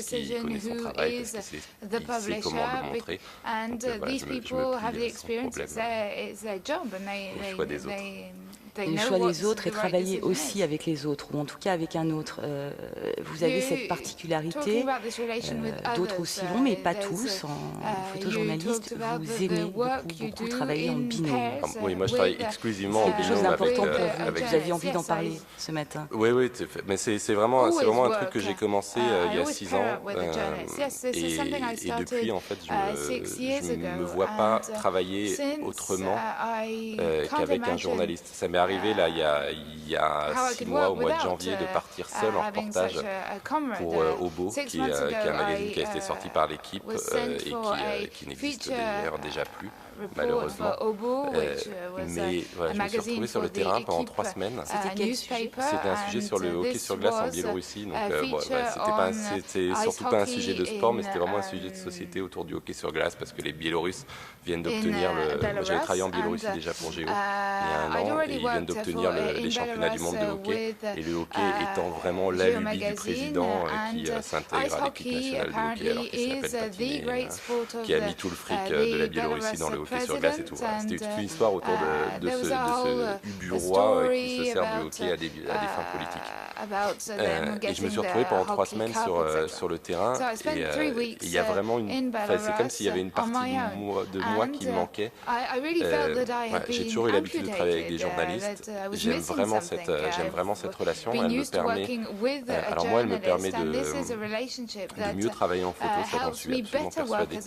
qu'il connaît son travail, parce qu'il sait comment le montrer. Donc voilà, je me plie sans problème au choix des autres. Le choix des autres et travailler aussi avec les autres, ou en tout cas avec un autre. Vous avez cette particularité, d'autres aussi l'ont, mais pas tous. En photojournaliste, vous aimez beaucoup travailler en binôme. Oui, moi je travaille exclusivement en binôme. C'est quelque chose d'important pour vous. Vous aviez envie d'en parler ce matin. Oui, mais c'est vraiment un truc que j'ai commencé il y a 6 ans. Et depuis, en fait, je ne me vois pas travailler autrement qu'avec un journaliste. Ça m'est arrivé là il y a 6 mois, au mois de janvier, de partir seul en reportage pour Obo, qui est un magazine qui a été sorti par l'équipe et qui n'existe d'ailleurs déjà plus, malheureusement. Mais voilà, je me suis retrouvé sur le terrain pendant 3 semaines. C'était quel sujet? C'était un sujet sur le hockey sur glace en Biélorussie. Donc c'était surtout pas un sujet de sport, mais c'était vraiment un sujet de société autour du hockey sur glace, parce que les Biélorusses viennent d'obtenir j'avais travaillé en Biélorussie déjà pour Géo il y a 1 an, et ils viennent d'obtenir les championnats du monde de hockey. Et le hockey étant vraiment la lubie du président qui s'intègre à l'équipe nationale de hockey, alors qu'il s'appelle Patiné, qui a mis tout le fric de la Biélorussie dans le hockey sur glace et tout. Voilà. C'était toute une histoire autour de ce ubu-roi qui se sert du hockey à des fins politiques. Et je me suis retrouvé pendant 3 semaines sur le terrain, et il y a vraiment c'est comme s'il y avait une partie de moi qui manquait. J'ai toujours eu l'habitude de travailler avec des journalistes. J'aime vraiment cette relation. Elle me permet, alors moi, elle me permet de mieux travailler en photo, ça j'en suis absolument persuadé.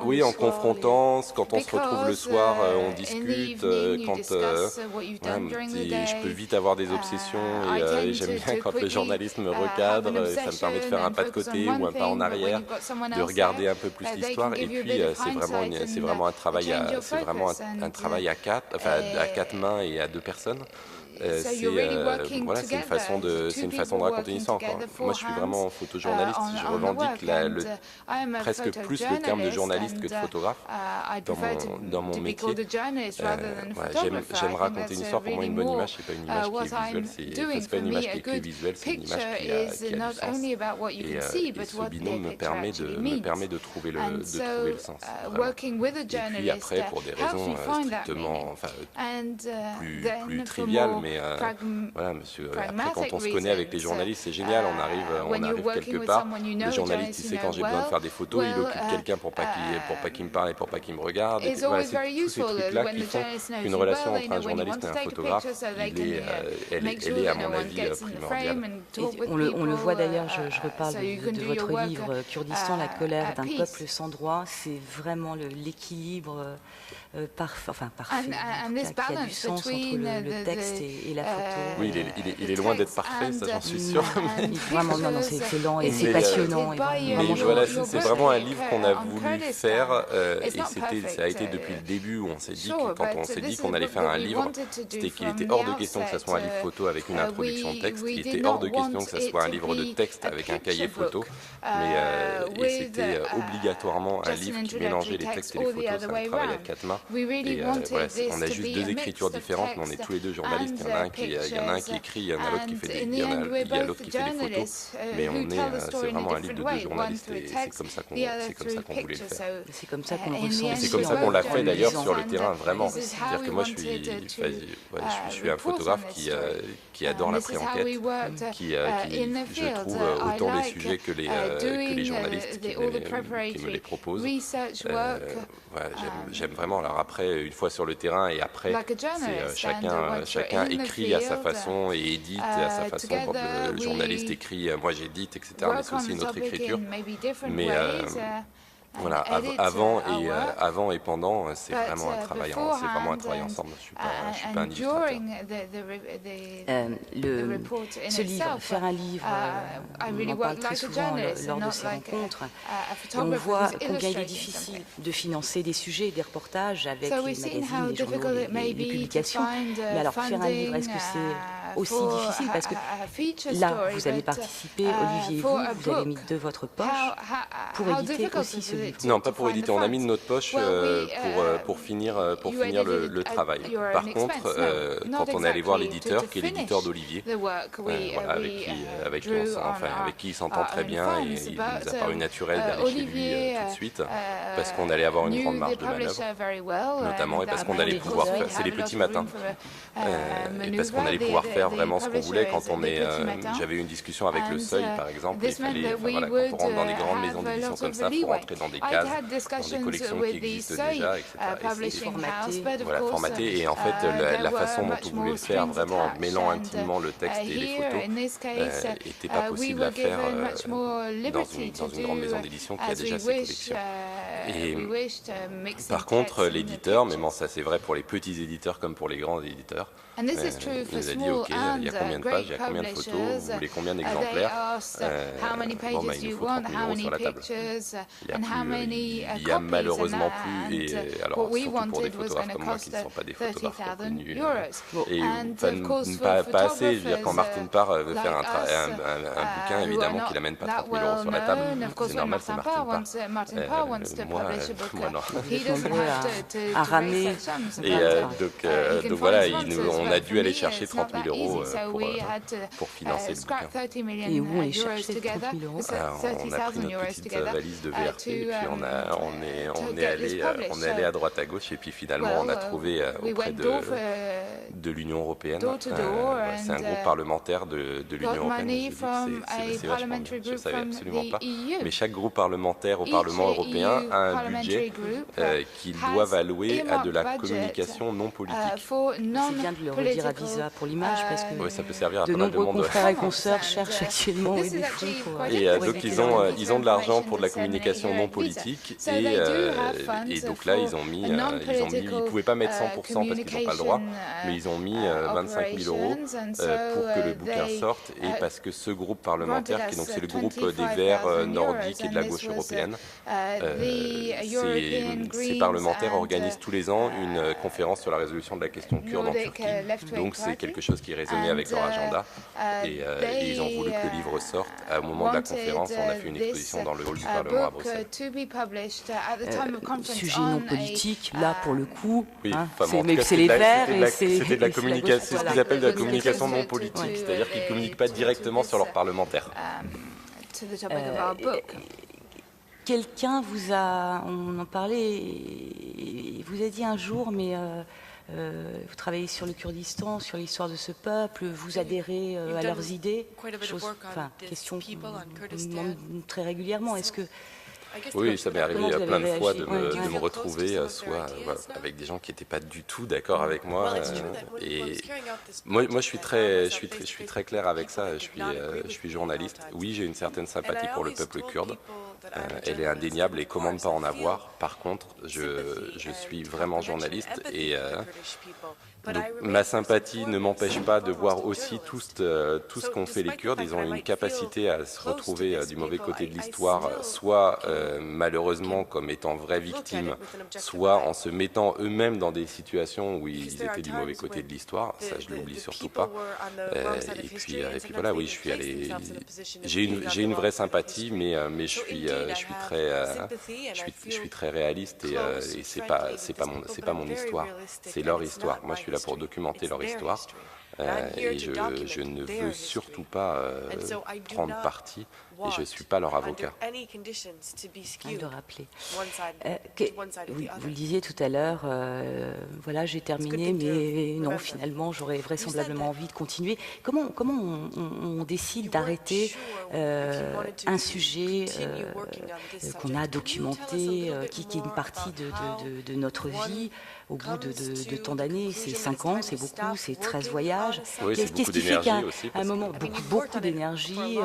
Oui, en confrontant, quand on se retrouve le soir, on discute, je peux vite avoir des obsessions, et j'aime bien quand le journaliste me recadre, ça me permet de faire un pas de côté ou un pas en arrière, de regarder un peu plus l'histoire, et puis c'est vraiment un travail à 4 mains et à 2 personnes. C'est une façon de raconter une histoire. Moi, je suis vraiment photojournaliste. Je revendique presque plus le terme de journaliste que de photographe dans mon métier. J'aime raconter une histoire. Pour moi, une bonne image, c'est pas une image qui est visuelle. C'est pas une image qui est que visuelle, c'est une image qui a du sens. Et ce binôme me permet de trouver le sens. Et puis après, pour des raisons strictement plus triviales, mais voilà, monsieur, après, quand on se connaît avec les journalistes, c'est génial, on arrive quelque part, le journaliste, il sait quand j'ai besoin de faire des photos, il occupe quelqu'un pour pas qu'il me parle et pour pas qu'il me regarde. Et voilà, c'est tous ces trucs-là qui font qu'une relation entre un journaliste et un photographe, elle est à mon avis primordiale. On le voit d'ailleurs, je reparle de votre livre Kurdistan, la colère d'un peuple sans droit, c'est vraiment l'équilibre parfait, qui a du sens entre le texte et la photo. Oui, il est loin d'être parfait, ça j'en suis sûr. Vraiment, non, c'est excellent et c'est passionnant. Voilà, c'est vraiment un livre qu'on a voulu faire et ça a été depuis le début où on s'est dit que quand on s'est dit qu'on allait faire un livre, c'était qu'il était hors de question que ça soit un livre photo avec une introduction de texte, il était hors de question que ça soit un livre de texte avec un cahier photo, et c'était obligatoirement un livre qui mélangeait les textes et les photos, c'est un travail à 4 mains. Et voilà, on a juste 2 écritures différentes, mais on est tous les 2 journalistes, il y en a un qui écrit, il y en a l'autre qui fait il y a l'autre qui fait des photos, mais c'est vraiment un livre de 2 journalistes et c'est comme ça qu'on voulait le faire. C'est comme ça qu'on le ressent. C'est comme ça qu'on l'a fait d'ailleurs sur le terrain, vraiment. C'est-à-dire que moi je suis un photographe qui adore la pré-enquête, qui je trouve autant les sujets que les journalistes qui me les proposent. Voilà, j'aime vraiment. Alors après, une fois sur le terrain et après, chacun écrit à sa façon et édite à sa façon. Quand le journaliste écrit, moi j'édite, etc. Mais c'est aussi une autre écriture. Mais voilà, avant et pendant, c'est vraiment un travail ensemble. Je suis pas un illustrateur. Ce livre, faire un livre, on en parle très souvent lors de ces rencontres. Et on voit combien il est difficile de financer des sujets, des reportages avec les magazines, les journaux, les publications. Mais alors, faire un livre, est-ce que c'est aussi difficile? Parce que là, vous avez participé, Olivier et vous avez mis de votre poche pour éditer aussi ce livre. Non, pas pour éditer. On a mis de notre poche pour finir le travail. Par contre, quand on est allé voir l'éditeur, qui est l'éditeur d'Olivier, avec qui il s'entend très bien, et il nous a paru naturel d'aller chez lui tout de suite, parce qu'on allait avoir une grande marge de manœuvre, notamment, et parce qu'on allait pouvoir faire, c'est les petits matins, et parce qu'on allait pouvoir faire vraiment ce qu'on voulait. J'avais eu une discussion avec Le Seuil, par exemple, et il fallait, quand on rentre dans des grandes maisons d'édition comme ça, il faut rentrer dans des cases, dans des collections qui existent déjà, etc. Formaté. Et en fait, la façon dont on voulait le faire, vraiment en mêlant intimement le texte et les photos, n'était pas possible à faire dans une grande maison d'édition qui a déjà ses collections. Et par contre, l'éditeur, mais bon, ça c'est vrai pour les petits éditeurs comme pour les grands éditeurs, il nous a dit, OK, il y a combien de pages, il y a combien de photos, vous voulez combien d'exemplaires, il nous faut 30 000 € sur la table. Il y a malheureusement plus, et alors surtout pour des photographes comme moi qui ne sont pas des photographes reconnus, et pas assez. Je veux dire, quand Martin Parr veut faire un bouquin, évidemment qu'il n'amène pas 30 000 € sur la table, c'est normal, c'est Martin Parr. Moi non. À ramer. Et donc voilà, on a dû aller chercher 30 000 € pour financer le bouquin. Et où on les cherche ces 30 000 €? On a pris notre petite valise de VRP et puis on est allé à droite à gauche et puis finalement on a trouvé auprès de l'Union européenne. C'est un groupe parlementaire de l'Union européenne. C'est vachement bien. Je ne savais absolument pas. Mais chaque groupe parlementaire au Parlement européen a un budget qu'ils doivent allouer à de la communication non politique. C'est bien de le redire à Visa pour l'image parce que ça peut servir à de pas mal de nombreux monde. confrères et consoeurs cherchent actuellement des fonds pour et donc ils ont de l'argent pour de la communication non politique et donc là ils pouvaient pas mettre 100% parce qu'ils n'ont pas le droit, mais ils ont mis 25 000 € pour que le bouquin sorte et parce que ce groupe parlementaire, c'est le groupe des Verts nordiques et de la gauche européenne, ces parlementaires organisent tous les ans une conférence sur la résolution de la question kurde en Turquie. Donc c'est quelque chose qui résonnait avec leur agenda et ils ont voulu que le livre sorte. Au moment de la conférence, on a fait une exposition dans le hall du Parlement à Bruxelles. Sujet non politique, là pour le coup, oui, c'est les Verts et c'était de la communication, c'est ce qu'ils appellent de la communication non politique, c'est-à-dire qu'ils ne communiquent pas directement sur leurs parlementaires. Quelqu'un vous a, on en parlait, vous a dit un jour, mais vous travaillez sur le Kurdistan, sur l'histoire de ce peuple, vous adhérez à leurs idées. Question qu'on me demande très régulièrement. Est-ce que oui, ça m'est arrivé plein de fois de me retrouver soit avec des gens qui n'étaient pas du tout d'accord avec moi. Et moi, je suis très clair avec ça. Je suis journaliste. Oui, j'ai une certaine sympathie pour le peuple kurde. Elle est indéniable et comment ne pas en avoir. Par contre, je suis vraiment journaliste et donc, ma sympathie ne m'empêche pas de voir aussi tout ce qu'ont fait les Kurdes. Ils ont une capacité à se retrouver du mauvais côté de l'histoire, soit malheureusement comme étant vraies victimes, soit en se mettant eux-mêmes dans des situations où ils étaient du mauvais côté de l'histoire. Ça, je l'oublie surtout pas. Et puis voilà, oui, je suis allé. J'ai une vraie sympathie, mais je suis très réaliste et c'est pas mon histoire, c'est leur histoire. Moi, je suis là pour documenter leur histoire et je ne veux surtout pas prendre parti et je ne suis pas leur avocat. De rappeler. Vous le disiez tout à l'heure, voilà, j'ai terminé, mais non, finalement, j'aurais vraisemblablement envie de continuer. Comment on décide d'arrêter un sujet qu'on a documenté, qui est une partie de notre vie au bout de tant d'années? C'est 5 ans, c'est beaucoup, c'est 13 voyages. Oui, c'est beaucoup d'énergie aussi. À un moment, beaucoup d'énergie.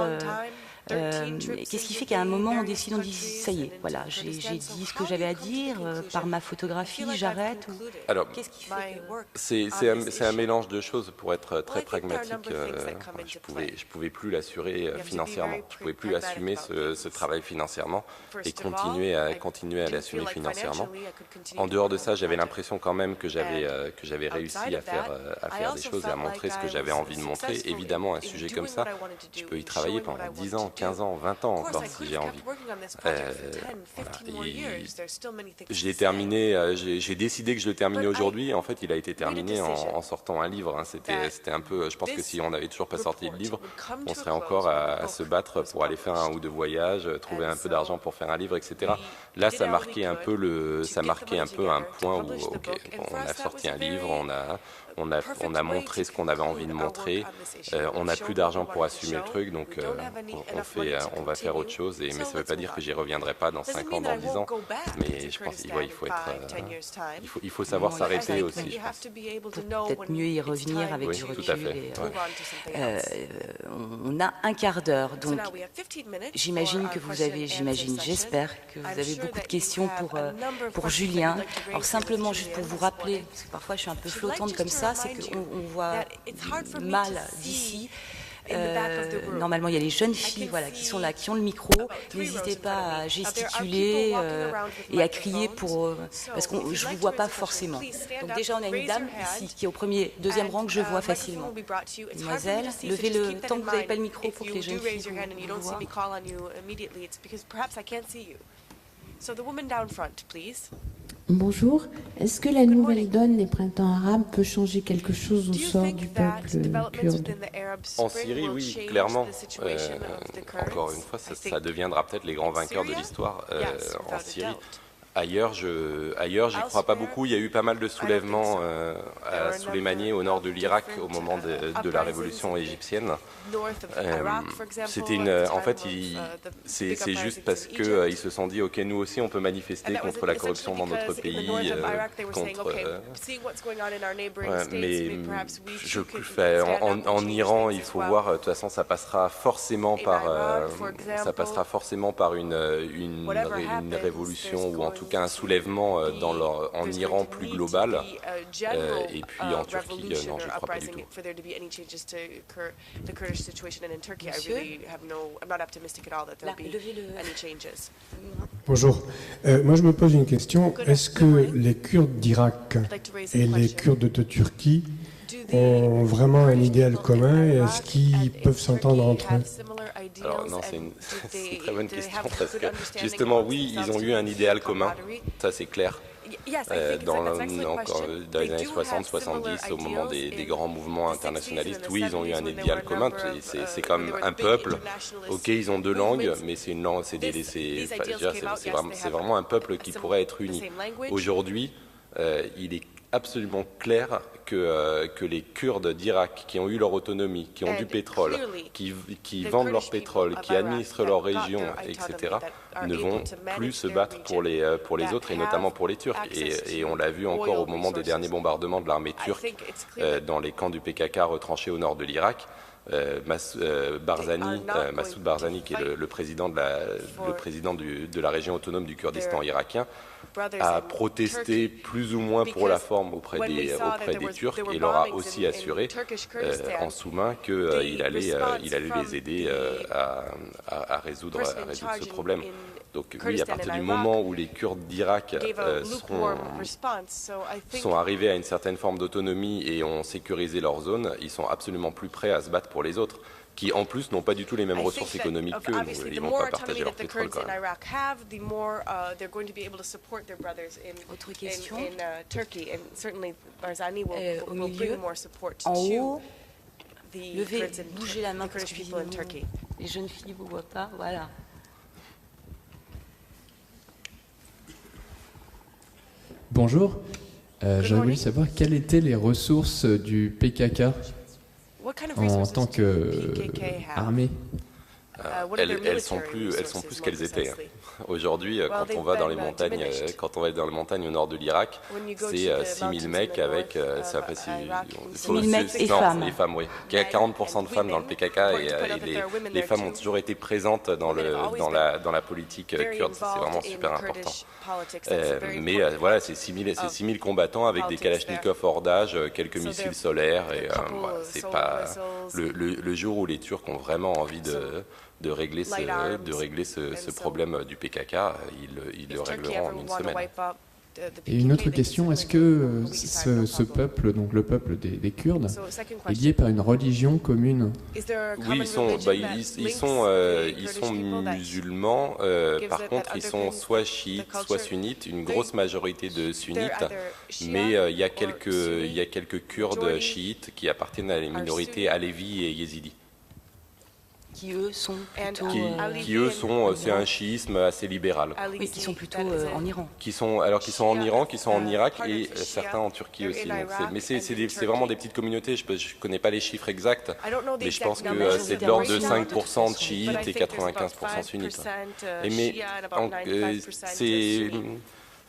Qu'est-ce qui fait qu'à un moment on décide, on dit ça y est, voilà, j'ai dit ce que j'avais à dire, par ma photographie, j'arrête ou... Alors, qu'est-ce qui fait c'est un mélange de choses pour être très pragmatique. Je pouvais plus l'assurer financièrement, je pouvais plus assumer ce travail financièrement et continuer à l'assumer financièrement. En dehors de ça, j'avais l'impression quand même que j'avais réussi à faire des choses et à montrer ce que j'avais envie de montrer. Évidemment, un sujet comme ça, je peux y travailler pendant 10 ans, 15 ans, 20 ans encore si j'ai envie. J'ai terminé, j'ai décidé que je le terminais aujourd'hui. En fait, il a été terminé en sortant un livre. Hein. C'était un peu, je pense que si on n'avait toujours pas sorti le livre, on serait encore à se battre pour aller faire 1 ou 2 voyages, trouver un peu d'argent pour faire un livre, etc. Là, ça marquait un peu un point où, ok, on a sorti un livre, on a montré ce qu'on avait envie de montrer, on n'a plus d'argent pour assumer le truc, donc on va faire autre chose. Mais ça ne veut pas dire que j'y reviendrai pas dans 5 ans, dans 10 ans. Mais je pense qu'il faut savoir s'arrêter aussi. Je pense. Peut-être mieux y revenir avec du recul. Tout à fait. On a un quart d'heure, donc j'imagine que j'espère que vous avez beaucoup de questions pour Julien. Alors simplement, juste pour vous rappeler, parce que parfois je suis un peu flottante comme ça, c'est qu'on voit mal d'ici. Normalement, il y a les jeunes filles qui sont là, qui ont le micro. N'hésitez pas à gesticuler et à crier parce que je ne vous vois pas forcément. Donc déjà, on a une dame ici qui est au deuxième rang que je vois facilement. Mademoiselle, levez le tant que vous n'avez pas le micro pour que les jeunes filles vous voient. Bonjour, est-ce que la nouvelle donne des printemps arabes peut changer quelque chose au sort du peuple kurde? En Syrie, oui, clairement. Encore une fois, ça deviendra peut-être les grands vainqueurs de l'histoire en Syrie. Ailleurs, j'y crois pas beaucoup. Il y a eu pas mal de soulèvements à Souleymanie, au nord de l'Irak, au moment de la révolution égyptienne. En fait, c'est juste parce que ils se sont dit, ok, nous aussi, on peut manifester contre la corruption dans notre pays, en Iran, il faut voir. De toute façon, ça passera forcément par une révolution ou en tout cas un soulèvement en Iran plus global. Et puis en Turquie, non, je ne crois pas du tout. Bonjour. Moi, je me pose une question. Est-ce que les Kurdes d'Irak et les Kurdes de Turquie ont vraiment un idéal commun et est-ce qu'ils peuvent s'entendre entre eux? Alors non, c'est une très bonne question parce que justement, oui, ils ont eu un idéal commun, ça c'est clair. Dans les années 60-70, au moment des grands mouvements internationalistes, oui, ils ont eu un idéal commun. C'est comme un peuple. Ok, ils ont 2 langues, mais c'est une langue, c'est vraiment un peuple qui pourrait être uni. Aujourd'hui, il est absolument clair que les Kurdes d'Irak qui ont eu leur autonomie, qui ont du pétrole, qui vendent leur pétrole, qui administrent leur région, etc., ne vont plus se battre pour les autres, et notamment pour les Turcs. Et on l'a vu encore au moment des derniers bombardements de l'armée turque dans les camps du PKK retranchés au nord de l'Irak. Massoud Barzani, qui est le président de la région autonome du Kurdistan irakien, a protesté plus ou moins pour la forme auprès des Turcs et leur a aussi assuré en sous-main qu'il allait les aider à résoudre ce problème. Donc oui, à partir du moment où les Kurdes d'Irak sont arrivés à une certaine forme d'autonomie et ont sécurisé leur zone, ils sont absolument plus prêts à se battre pour les autres, qui en plus n'ont pas du tout les mêmes ressources économiques qu'eux, donc ils ne vont pas partager leur pétrole quand même. Autre question. Au milieu, en haut, levez, bougez la main parce que les jeunes filles ne vous voient pas, voilà. Bonjour, j'aurais voulu savoir quelles étaient les ressources du PKK en tant qu'armée. Elles sont plus ce qu'elles étaient. Aujourd'hui, quand on va dans les montagnes, au nord de l'Irak, c'est 6000 mecs avec 6000 mecs et femmes. Les femmes, oui. Il y a 40% de femmes dans le PKK et les femmes ont toujours été présentes dans la politique kurde. C'est vraiment super important. Mais voilà, c'est 6000 combattants avec des kalachnikovs hors d'âge, quelques missiles solaires. Et c'est pas le jour où les Turcs ont vraiment envie de régler ce problème du PKK, ils le régleront en une semaine. Et une autre question, est-ce que ce peuple, donc le peuple des Kurdes, est lié par une religion commune? Oui, ils sont musulmans, par contre ils sont soit chiites, soit sunnites, une grosse majorité de sunnites, mais il y a quelques Kurdes chiites qui appartiennent à les minorités alévis et yézidis. Qui eux sont plutôt... c'est un chiisme assez libéral. Oui, qui sont plutôt en Iran. Qui sont en Iran, qui sont en Irak et certains en Turquie aussi. Donc mais c'est vraiment des petites communautés, je ne connais pas les chiffres exacts, mais je pense que c'est de l'ordre de 5% de chiites et 95% sunnites.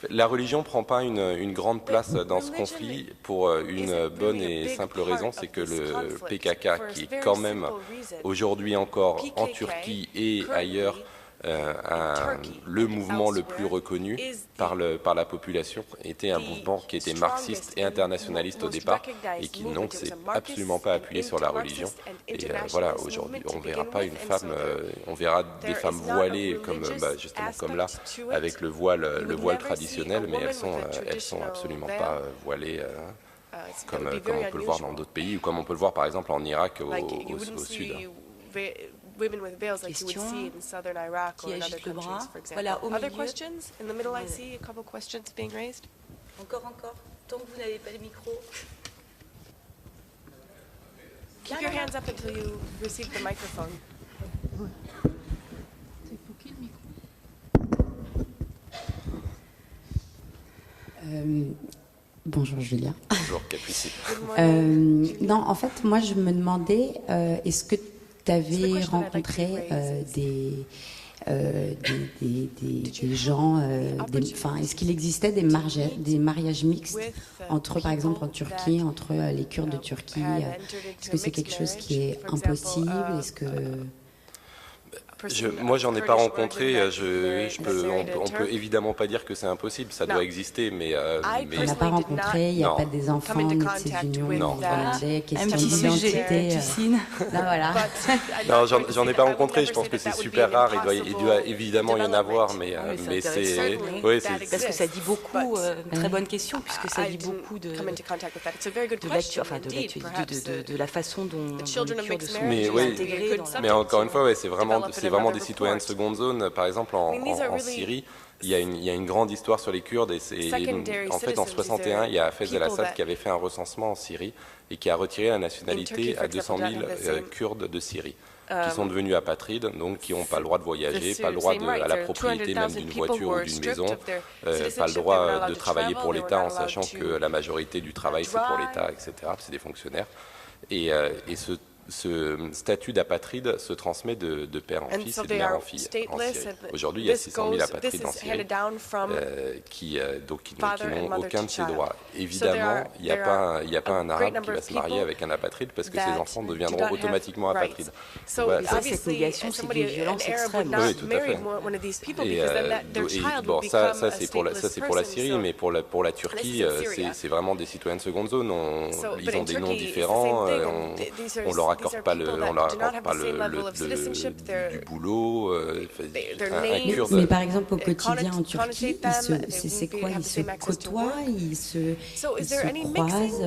La religion ne prend pas une grande place dans ce conflit pour une bonne et simple raison, c'est que le PKK, qui est quand même aujourd'hui encore en Turquie et ailleurs le mouvement le plus reconnu par la population, était un mouvement qui était marxiste et internationaliste au départ et qui donc s'est absolument pas appuyé sur la religion. Et voilà, aujourd'hui on verra pas une femme, on verra des femmes voilées justement comme là, avec le voile traditionnel, mais elles sont absolument pas voilées comme on peut le voir dans d'autres pays ou comme on peut le voir par exemple en Irak au sud. Question qui agite le bras. Voilà, au milieu. Encore. Tant que vous n'avez pas le micro. Keep your hands up until you receive the microphone. Bonjour Julia. Bonjour Capucine. Non, en fait, moi je me demandais, est-ce que tu avais rencontré des gens, est-ce qu'il existait des mariages mixtes entre, par exemple en Turquie, entre les Kurdes de Turquie? Est-ce que c'est quelque chose qui est impossible? Est-ce que... Moi, j'en ai pas rencontré. On peut évidemment pas dire que c'est impossible. Ça doit exister, mais on n'a pas rencontré. Il n'y a pas des enfants nés de ces unions irlandais, question d'identité. Voilà. Non, j'en ai pas rencontré. Je pense que c'est super rare. Il doit évidemment y en avoir, mais c'est. Oui, parce que ça dit beaucoup. Très bonne question, puisque ça dit beaucoup de la façon dont les Kurdes sont intégrés. Mais encore une fois, c'est vraiment des citoyens de seconde zone. Par exemple, en Syrie, il y a une grande histoire sur les Kurdes. En fait, en 61, il y a Hafez el-Assad qui avait fait un recensement en Syrie et qui a retiré la nationalité à 200 000 Kurdes de Syrie. qui sont devenus apatrides, donc qui n'ont pas le droit de voyager, pas le droit à la propriété même d'une voiture ou d'une maison, pas le droit de travailler pour l'État en sachant que la majorité du travail c'est pour l'État, etc. C'est des fonctionnaires. Et ce statut d'apatride se transmet de père en fils et de mère en fille en Syrie. Aujourd'hui, il y a 600 000 apatrides en Syrie qui n'ont aucun de ces droits. Évidemment, il n'y a pas un arabe qui va se marier avec un apatride parce que ses enfants deviendront automatiquement apatrides. Voilà. Cette négation, c'est d'une violence extrême. Oui, tout à fait. Bon, ça c'est pour la Syrie, mais pour la Turquie, c'est vraiment des citoyens de seconde zone. Ils ont des noms différents. On leur accorde pas du boulot. Un Kurde. Mais par exemple, au quotidien en Turquie, c'est quoi? Ils se côtoient, ils se croisent,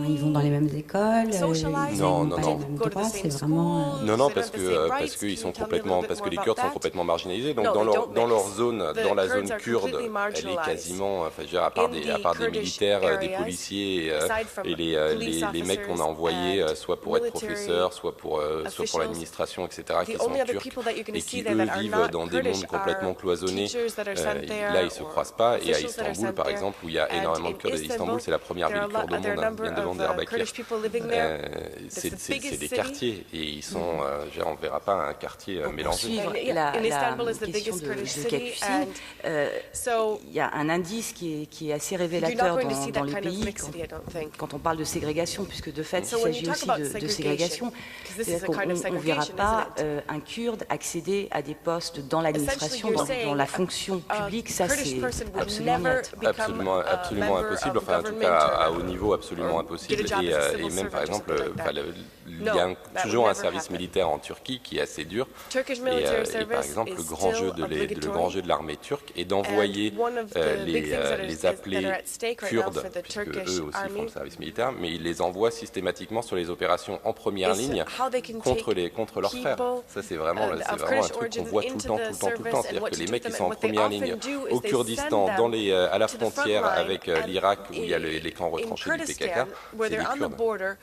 ils vont dans les mêmes écoles, ils n'ont pas les mêmes droits, c'est vraiment... Non, parce que les Kurdes sont complètement marginalisés. Donc dans leur zone, dans la zone kurde, elle est quasiment, à part des militaires, des policiers et les mecs qu'on a envoyés, soit pour être professeurs, soit pour l'administration, etc., qui sont turcs et qui, eux, vivent dans des mondes complètement cloisonnés. Là, ils ne se croisent pas. Et à Istanbul, par exemple, où il y a énormément de Kurdes, et Istanbul, c'est la première ville kurde au monde, vient de Diyarbakir. C'est des quartiers, et ils sont, on ne verra pas un quartier mélangé. La question de Capucine, il y a un indice qui est assez révélateur dans les pays quand on parle de ségrégation, puisque de fait, il s'agit aussi de ségrégation. C'est-à-dire qu'on ne verra pas un Kurde accéder à des postes dans l'administration, dans la fonction publique. Ça, c'est absolument net. Absolument impossible, enfin en tout cas à haut niveau, absolument impossible. Et même par exemple, il y a toujours un service militaire en Turquie qui est assez dur. Et par exemple, le grand jeu de l'armée turque est d'envoyer les appelés kurdes, puisque eux aussi font le service militaire, mais ils les envoient systématiquement sur les opérations en première ligne contre leurs frères. Ça, c'est vraiment un truc qu'on voit tout le temps. C'est-à-dire que les mecs qui sont en première ligne au Kurdistan, à la frontière avec l'Irak, où il y a les camps retranchés du PKK, c'est des Kurdes.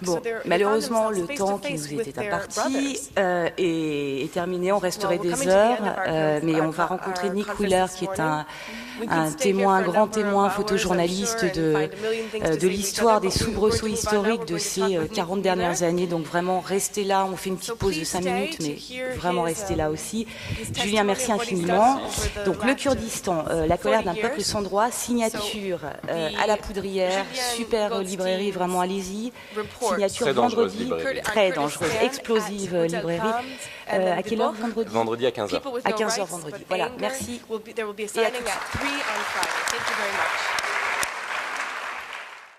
Bon, malheureusement, le temps qui nous était imparti est terminé. On resterait des heures, mais on va rencontrer Nick Wheeler, qui est un grand témoin, photojournaliste de l'histoire, des soubresauts historiques de ces 40 dernières années. Donc vraiment, restez là. On fait une petite pause de 5 minutes, mais vraiment restez là aussi. Julien, merci infiniment. Donc le Kurdistan, la colère d'un peuple sans droit, signature à la Poudrière, super librairie, vraiment allez-y. Signature vendredi, très dangereuse, explosive librairie. À quelle heure vendredi? Vendredi à 15h. À 15h vendredi. Voilà, merci. Et à tout de suite.